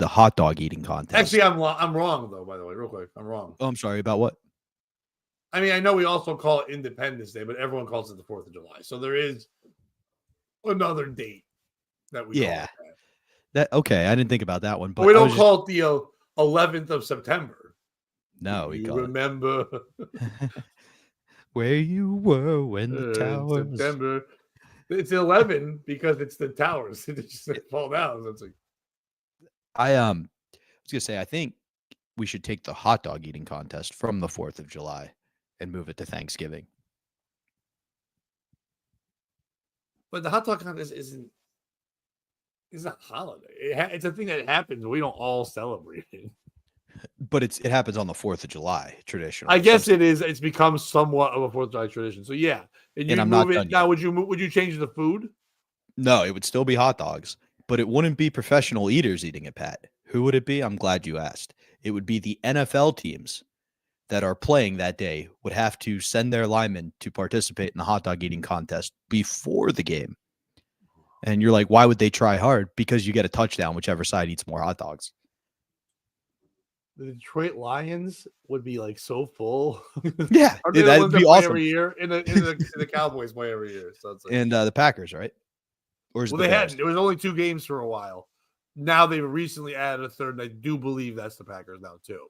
hot dog eating contest. Actually, I'm wrong though. By the way, real quick, I'm wrong. Oh, I'm sorry about what? I mean, I know we also call it Independence Day, but everyone calls it the 4th of July. So there is another date that we call it that. Okay, I didn't think about that one, But we I don't was call it the 11th of September. no, we you call remember it where you were when the towers. September. It's 11 because it's the towers. It just fall down. So it's like I was gonna say I think we should take the hot dog eating contest from the 4th of July and move it to Thanksgiving. but the hot dog contest isn't a holiday. It's a thing that happens. We don't all celebrate it. But it happens on the 4th of July traditionally. I guess it is. It's become somewhat of a 4th of July tradition. So yeah, and you I'm move not it done now. Would you change the food? No, it would still be hot dogs, but it wouldn't be professional eaters eating it, Pat. Who would it be? I'm glad you asked. It would be the NFL teams that are playing that day would have to send their linemen to participate in the hot dog eating contest before the game. And you're like, why would they try hard? Because you get a touchdown, whichever side eats more hot dogs. The Detroit Lions would be like so full. Yeah, Aren't they the that'd ones that be play awesome. every year? In the Cowboys play every year. So it's like, And the Packers, right? Or is it well, the they Bears? hadn't. There was only 2 games for a while. Now they've recently added a third, and I do believe that's the Packers now too.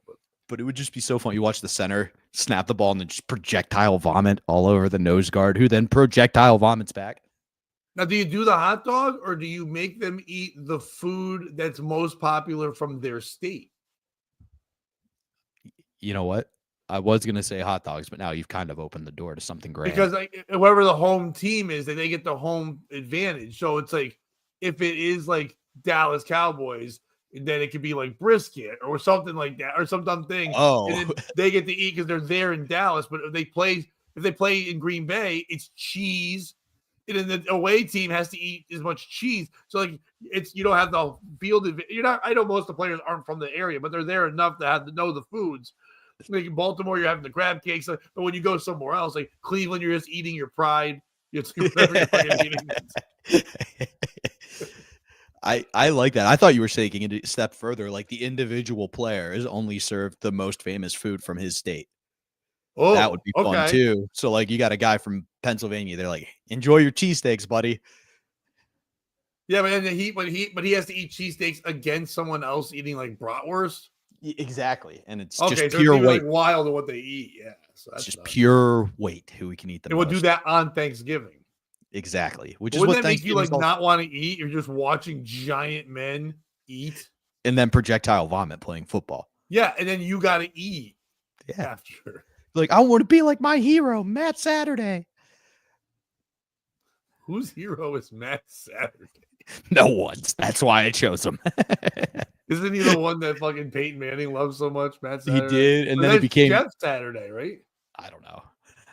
But it would just be so fun. You watch the center snap the ball and then just projectile vomit all over the nose guard, who then projectile vomits back. Now, do you do the hot dog, or do you make them eat the food that's most popular from their state? You know what? I was gonna say hot dogs, but now you've kind of opened the door to something grand. Because like whoever the home team is, they get the home advantage. So it's like if it is like Dallas Cowboys, then it could be like brisket or something like that, or some dumb thing. Oh. And then they get to eat because they're there in Dallas. But if they play in Green Bay, it's cheese. And then the away team has to eat as much cheese. So like you don't have the field. You're not. I know most of the players aren't from the area, but they're there enough to have to know the foods. Like in Baltimore, you're having the crab cakes, but when you go somewhere else, like Cleveland, you're just eating your pride. You're eating. I like that. I thought you were taking it a step further. Like the individual player is only served the most famous food from his state. Oh, that would be fun too. So like you got a guy from Pennsylvania. They're like, enjoy your cheesesteaks, buddy. Yeah, but then he has to eat cheesesteaks against someone else eating like bratwurst. Exactly, and it's okay, just so pure it's weight. Like wild of what they eat. Yeah, so it's just pure weight. Who we can eat the most. most. We'll do that on Thanksgiving. Exactly, which Wouldn't is what that make you like also... not want to eat? You're just watching giant men eat, and then projectile vomit playing football. Yeah, and then you got to eat. Yeah, after. Like I want to be like my hero, Matt Saturday. Whose hero is Matt Saturday? No one's. That's why I chose him. Isn't he the one that fucking Peyton Manning loves so much, Matt Saturday? He did, and then he became Jeff Saturday, right? I don't know.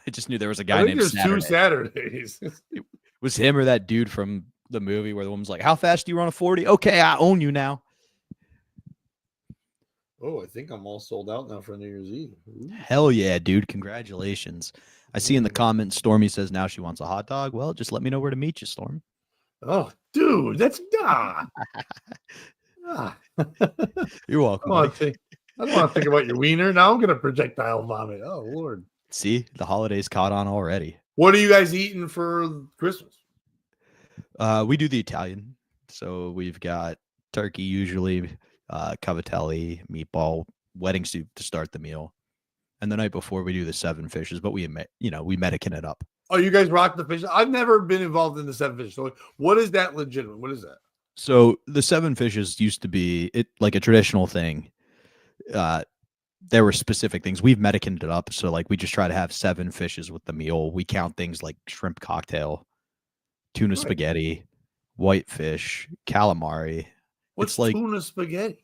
I just knew there was a guy named Saturday. There's 2 Saturdays. It was him or that dude from the movie where the woman's like, "How fast do you run a 40?" Okay, I own you now. Oh, I think I'm all sold out now for New Year's Eve. Ooh. Hell yeah, dude! Congratulations. I see in the comments, Stormy says now she wants a hot dog. Well, just let me know where to meet you, Storm. Oh, dude, that's You're welcome. I don't want to think about your wiener. Now I'm going to projectile vomit. Oh, Lord. See, the holidays caught on already. What are you guys eating for Christmas? We do the Italian. So we've got turkey usually, cavatelli, meatball, wedding soup to start the meal. And the night before we do the 7 fishes, but we Medican it up. Oh, you guys rock the fish? I've never been involved in the 7 fishes. So what is that legitimate? What is that? So the 7 fishes used to be like a traditional thing. There were specific things. We've Medicaned it up. So like we just try to have 7 fishes with the meal. We count things like shrimp cocktail, tuna spaghetti, whitefish, calamari. What's it's like tuna spaghetti?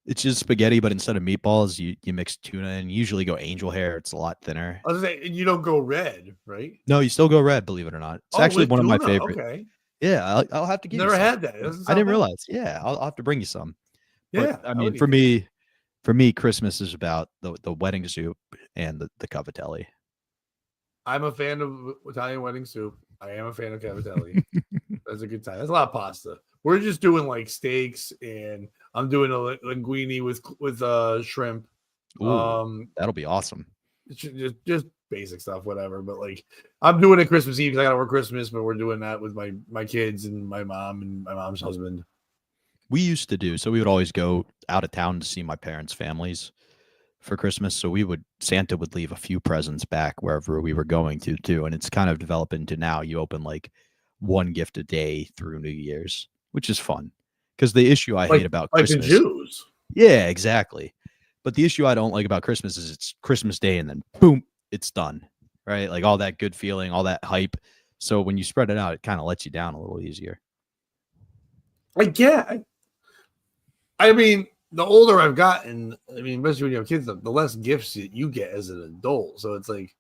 It's just spaghetti, but instead of meatballs, you mix tuna and usually go angel hair. It's a lot thinner. I was saying, and you don't go red, right? No, you still go red, believe it or not. It's actually one of my favorite. Okay. Yeah, I'll have to give Never you some. had that. I didn't realize. Yeah, I'll have to bring you some. Yeah. But, I mean, for me, Christmas is about the wedding soup and the cavatelli. I'm a fan of Italian wedding soup. I am a fan of cavatelli. That's a good time. That's a lot of pasta. We're just doing like steaks, and I'm doing a linguine with shrimp. Ooh, that'll be awesome. Just basic stuff, whatever. But like, I'm doing it Christmas Eve because I gotta work Christmas. But we're doing that with my kids and my mom and my mom's husband. We used to do so. We would always go out of town to see my parents' families for Christmas. So Santa would leave a few presents back wherever we were going to too. And it's kind of developed into now you open like 1 gift a day through New Year's, which is fun. Because the issue I hate about Christmas, like the Jews. Yeah, exactly. But the issue I don't like about Christmas is it's Christmas Day and then boom, it's done. Right? Like all that good feeling, all that hype. So when you spread it out, it kind of lets you down a little easier. I mean, the older I've gotten, I mean, especially when you have kids, the less gifts you get as an adult. So it's like,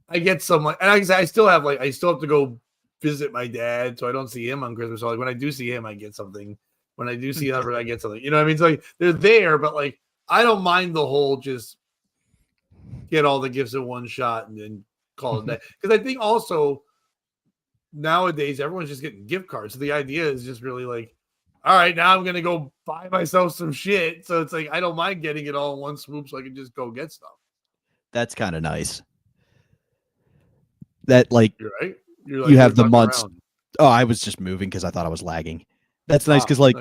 I get some, like, and I still have to go visit my dad, so I don't see him on Christmas. So like when I do see him, I get something. When I do see him, I get something. You know what I mean? It's like they're there, but like I don't mind the whole just get all the gifts in one shot and then call it that. Because I think also nowadays everyone's just getting gift cards. So the idea is just really like, all right, now I'm going to go buy myself some shit. So it's like, I don't mind getting it all in one swoop so I can just go get stuff. That's kind of nice. That like, you're right. You have the months. Around. Oh, I was just moving because I thought I was lagging. That's nice because like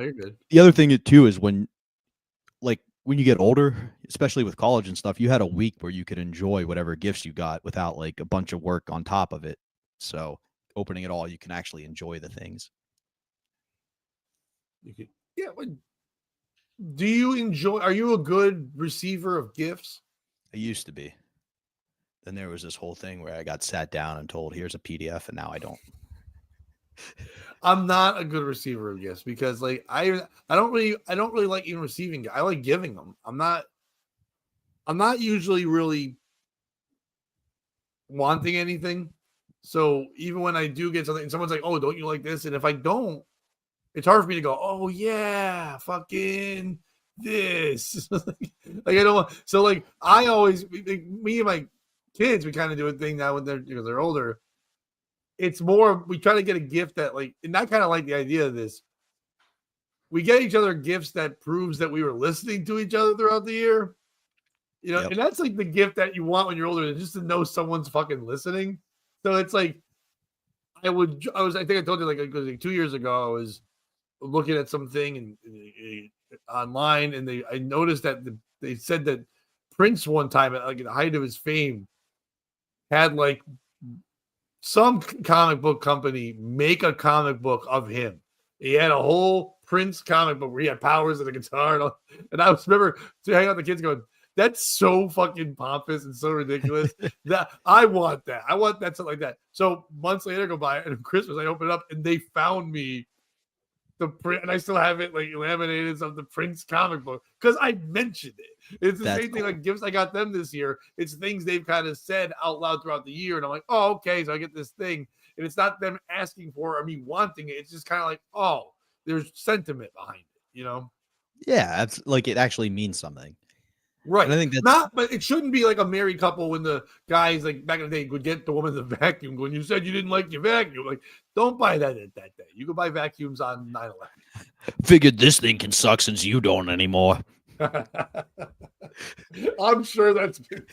the other thing too is when you get older, especially with college and stuff, you had a week where you could enjoy whatever gifts you got without like a bunch of work on top of it. So opening it all, you can actually enjoy the things. Do you enjoy? Are you a good receiver of gifts? It used to be. Then there was this whole thing where I got sat down and told, "Here's a PDF," and now I don't. I'm not a good receiver of gifts because like I don't really like even receiving. I like giving them. I'm not usually really wanting anything. So even when I do get something, and someone's like, "Oh, don't you like this?" And if I don't, it's hard for me to go, "Oh yeah, fucking this." Like I don't want. So like I always, me and my kids, we kind of do a thing now when they're older. It's more we try to get a gift that like, and I kind of like the idea of this. We get each other gifts that proves that we were listening to each other throughout the year. You know, Yep. and that's like the gift that you want when you're older, just to know someone's fucking listening. So it's like I think I told you like 2 years ago, I was looking at something and online, and I noticed that they said that Prince one time at like the height of his fame had like some comic book company make a comic book of him. He had a whole Prince comic book where he had powers and a guitar, and I was remember to hang out with the kids going, "That's so fucking pompous and so ridiculous." That I want that. I want that something like that. So months later go by, and Christmas I open it up and they found me the print, and I still have it like laminated of the Prince comic book because I mentioned it. It's the That's same thing cool. like gifts I got them this year. It's things they've kind of said out loud throughout the year, and I'm like, oh, okay, so I get this thing, and it's not them asking for or me wanting it. It's just kind of like, oh, there's sentiment behind it, you know? Yeah, that's like it actually means something. Right. And I think that's Not, but it shouldn't be like a married couple when the guys like back in the day would get the woman the vacuum when you said you didn't like your vacuum. Like, don't buy that at that day. You can buy vacuums on 9/11. figured this thing can suck since you don't anymore. I'm sure that's been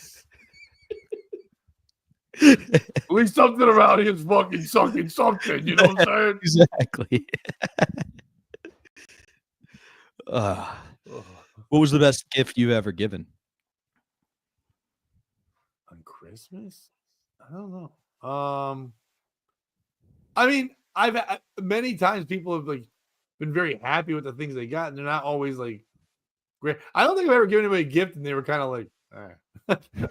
at least something around here is fucking sucking something. You know what I'm saying? Exactly. What was the best gift you've ever given? On Christmas? I don't know. I mean, many times people have like been very happy with the things they got, and they're not always like great. I don't think I've ever given anybody a gift and they were kind of like,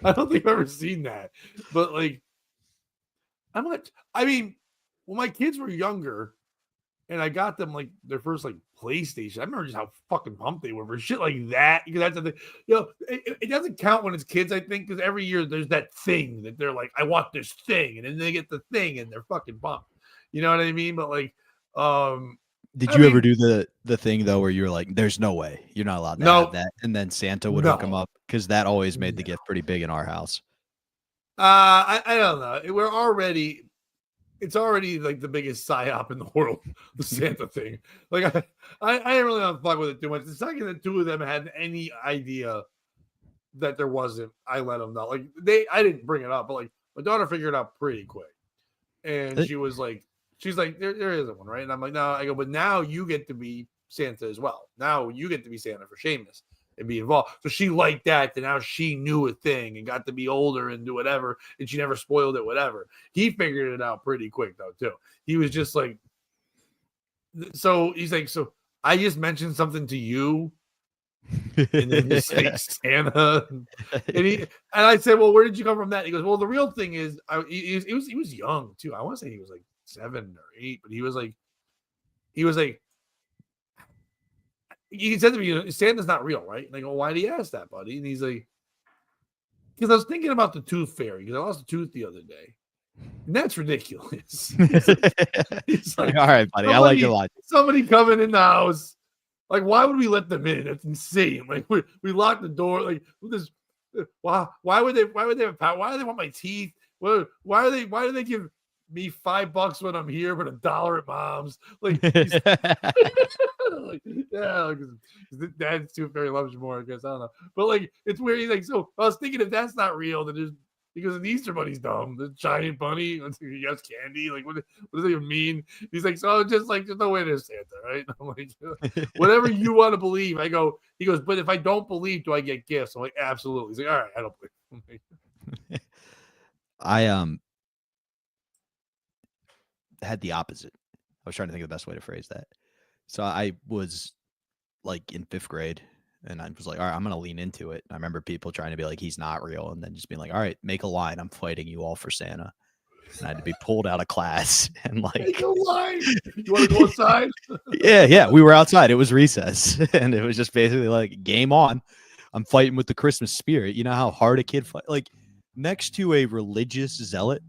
I don't think I've ever seen that. But like, I mean, when my kids were younger and I got them like their first like PlayStation, I remember just how fucking pumped they were for shit like that. Because that's the thing, you know, it doesn't count when it's kids, I think, because every year there's that thing that they're like, I want this thing, and then they get the thing and they're fucking pumped. You know what I mean? But like, Did I you ever mean, do the thing though where you were like, "There's no way you're not allowed to no, have that," and then Santa would hook them no. up because that always made the gift pretty big in our house. I don't know. It's already like the biggest psyop in the world, the Santa thing. Like I didn't really want to fuck with it too much. The second the two of them had any idea that there wasn't, I let them know. Like I didn't bring it up, but like my daughter figured it out pretty quick, and Eh, she's like, there isn't one, right? And I'm like, no. I go, but now you get to be Santa as well. Now you get to be Santa for Seamus and be involved. So she liked that, and now she knew a thing and got to be older and do whatever, and she never spoiled it, whatever. He figured it out pretty quick though, too. He was just like, so he's like, so I just mentioned something to you, and then you say Santa, and I said, well, where did you come from that? He goes, well, the real thing is, he was young too. I want to say he was like 7 or 8, but he was like, he said to me, Santa's not real, right? And I go, why do you ask that, buddy? And he's like, because I was thinking about the tooth fairy, because I lost a tooth the other day. And that's ridiculous. He's like, all right, buddy. I like your logic. Somebody coming in the house. Like, why would we let them in? That's insane. Like, we locked the door. Like, this. Why would they have power? Why do they want my teeth? Why do they give me $5 when I'm here, but $1 at mom's? Like, like yeah, because Dad's tooth fairy loves you more. I guess I don't know, but like it's weird. He's like, so I was thinking if that's not real, then there's because the Easter Bunny's dumb. The giant bunny, he has candy. Like, what does it even mean? He's like, so just like there's no way there's Santa, right? I'm like, whatever you want to believe. He goes, but if I don't believe, do I get gifts? I'm like, absolutely. He's like, all right, I don't believe. I had the opposite. I was trying to think of the best way to phrase that. So I was like in 5th grade, And I was like, all right, I'm going to lean into it. I remember people trying to be like, he's not real. And then just being like, all right, make a line. I'm fighting you all for Santa. And I had to be pulled out of class and like, Make a line. You want to go outside? yeah, we were outside. It was recess. And it was just basically like, game on. I'm fighting with the Christmas spirit. You know how hard a kid fight? Like, next to a religious zealot,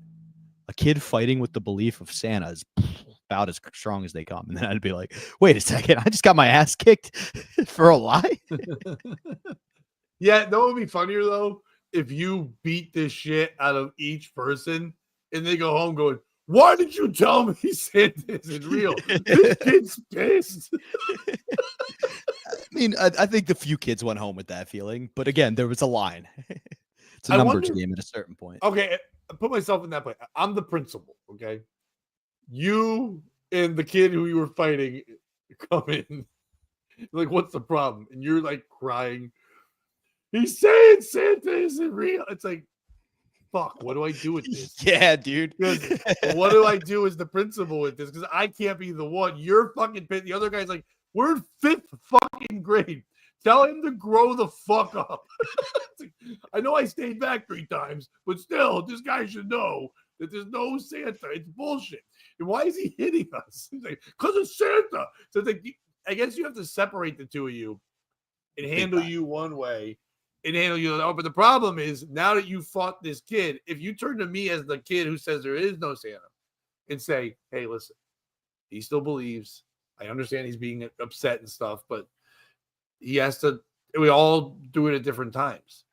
a kid fighting with the belief of Santa is about as strong as they come. And then I'd be like, wait a second, I just got my ass kicked for a lie. Yeah, that would be funnier though if you beat this shit out of each person and they go home going, why did you tell me Santa isn't real? This kid's pissed. I mean, I think the few kids went home with that feeling. But again, there was a line. It's a numbers game at a certain point. Okay, I put myself in that place. I'm the principal, okay? You and the kid who you were fighting come in. Like, what's the problem? And you're like crying. He's saying Santa isn't real. It's like, fuck, what do I do with this? Yeah, dude. What do I do as the principal with this? Because I can't be the one. You're fucking pissed. The other guy's like, we're in 5th fucking grade. Tell him to grow the fuck up. Like, I know I stayed back 3 times, but still, this guy should know that there's no Santa. It's bullshit. And why is he hitting us? He's like, because it's Santa. So it's like, I guess you have to separate the two of you and handle you one way and handle you the other. But the problem is, now that you fought this kid, if you turn to me as the kid who says there is no Santa and say, hey, listen, he still believes. I understand he's being upset and stuff, but he has to, we all do it at different times.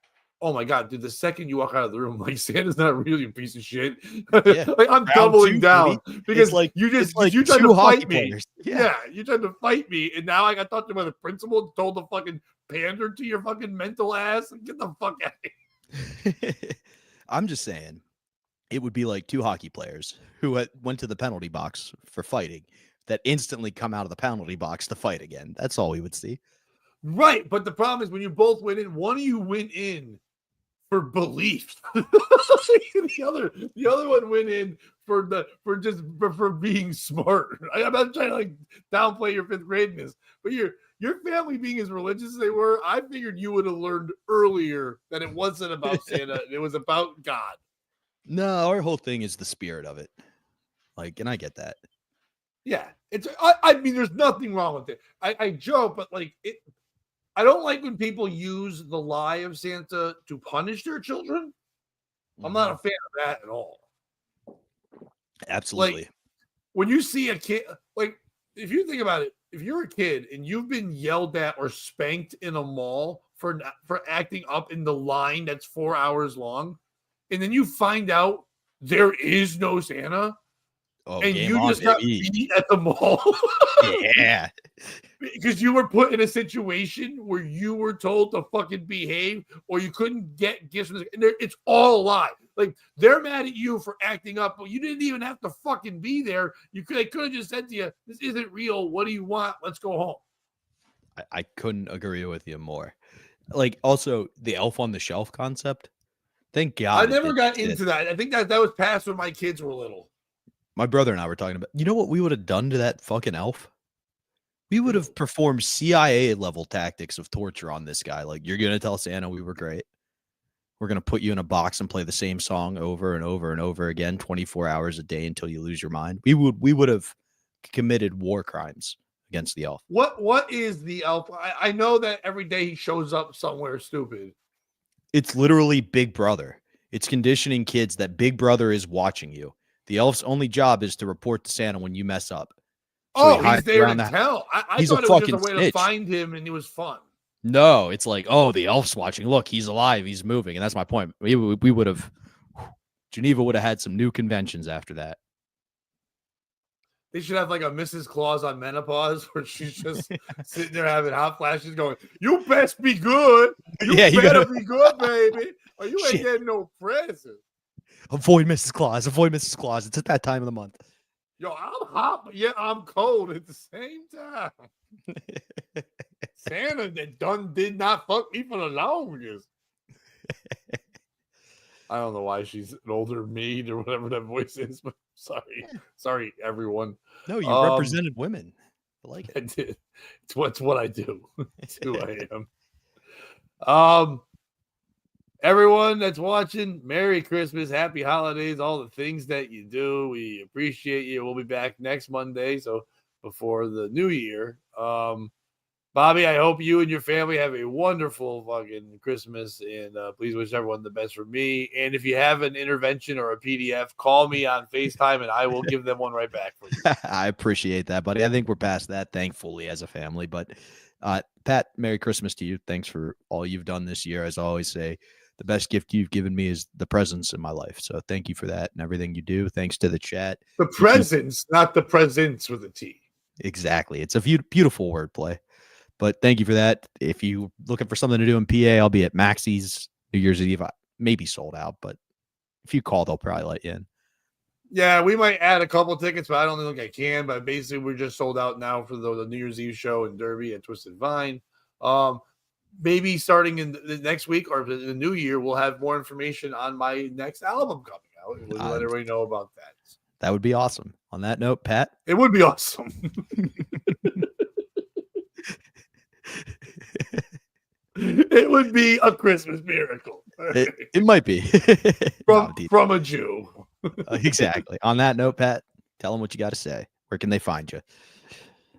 Oh my God, dude, the second you walk out of the room, like, Santa's not really a piece of shit. Yeah. Like, I'm doubling down because like, you just, like you tried to fight me. Players. Yeah, you tried to fight me. And now I got talked to by the principal and told to fucking pander to your fucking mental ass and get the fuck out of here. I'm just saying, it would be like 2 hockey players who went to the penalty box for fighting that instantly come out of the penalty box to fight again. That's all we would see. Right, but the problem is when you both went in, one of you went in for belief. the other one went in for being smart. I'm not trying to like downplay your 5th gradeness, but your family being as religious as they were, I figured you would have learned earlier that it wasn't about Santa, it was about God. No, our whole thing is the spirit of it. Like, and I get that. Yeah, I mean, there's nothing wrong with it. I joke, but like I don't like when people use the lie of Santa to punish their children. I'm not a fan of that at all. Absolutely. Like, when you see a kid, like, if you think about it, if you're a kid and you've been yelled at or spanked in a mall for acting up in the line that's 4 hours long, and then you find out there is no Santa, and you just got beat at the mall. Yeah. Because you were put in a situation where you were told to fucking behave or you couldn't get gifts. And it's all a lie. Like, they're mad at you for acting up, but you didn't even have to fucking be there. They could have just said to you, this isn't real. What do you want? Let's go home. I couldn't agree with you more. Like, also, the elf on the shelf concept. Thank God. I never got into that. I think that was past when my kids were little. My brother and I were talking about, you know what we would have done to that fucking elf? We would have performed CIA level tactics of torture on this guy. Like, you're going to tell Santa we were great. We're going to put you in a box and play the same song over and over and over again, 24 hours a day until you lose your mind. We would have committed war crimes against the elf. What is the elf? I know that every day he shows up somewhere stupid. It's literally Big Brother. It's conditioning kids that Big Brother is watching you. The elf's only job is to report to Santa when you mess up. So he's there to tell. I thought it was just a way to find him, and it was fun. No, it's like, oh, the elf's watching. Look, he's alive. He's moving. And that's my point. We would have, Geneva would have had some new conventions after that. They should have like a Mrs. Claus on menopause where she's just sitting there having hot flashes going, you best be good. You better be good, baby. Or you ain't getting no present. Avoid Mrs. Claus. Avoid Mrs. Claus. It's at that time of the month. Yo, I'm hot, but yet I'm cold at the same time. Santa that did not fuck me for the longest. I don't know why she's an older maid or whatever that voice is, but sorry, everyone. No, you represented women. I like it. I did. It's what I do. It's who I am. Everyone that's watching, Merry Christmas, Happy Holidays, all the things that you do. We appreciate you. We'll be back next Monday, so before the new year. Bobby, I hope you and your family have a wonderful fucking Christmas, and please wish everyone the best from me. And if you have an intervention or a PDF, call me on FaceTime, and I will give them one right back for you. I appreciate that, buddy. I think we're past that, thankfully, as a family. But Pat, Merry Christmas to you. Thanks for all you've done this year. As I always say, the best gift you've given me is the presence in my life. So thank you for that and everything you do. Thanks to the chat. The presence, not the presents with a T. Exactly. It's a beautiful wordplay. But thank you for that. If you're looking for something to do in PA, I'll be at Maxie's New Year's Eve. Maybe sold out, but if you call, they'll probably let you in. Yeah, we might add a couple tickets, but I don't think I can. But basically, we're just sold out now for the New Year's Eve show in Derby at Twisted Vine. Maybe starting in the next week or the new year, we'll have more information on my next album coming out. We'll let everybody know about that. That would be awesome. On that note, Pat, it would be awesome. It would be a Christmas miracle. It might be from a Jew. Exactly. On that note, Pat, tell them what you got to say. Where can they find you?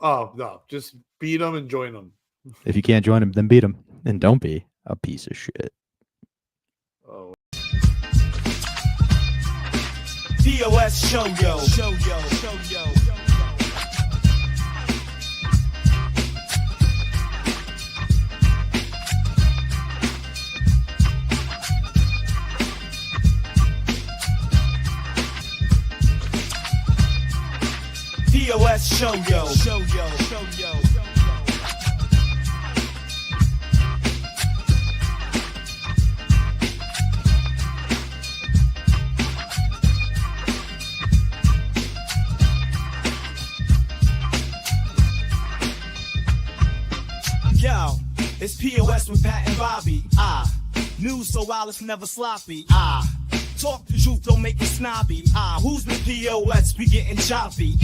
Oh, no. Just beat them and join them. If you can't join them, then beat them. And don't be a piece of shit. Oh. POS show yo. POS show yo. Yo, it's POS with Pat and Bobby. News so wild it's never sloppy. Talk the truth, don't make it snobby. Who's the POS? We getting choppy.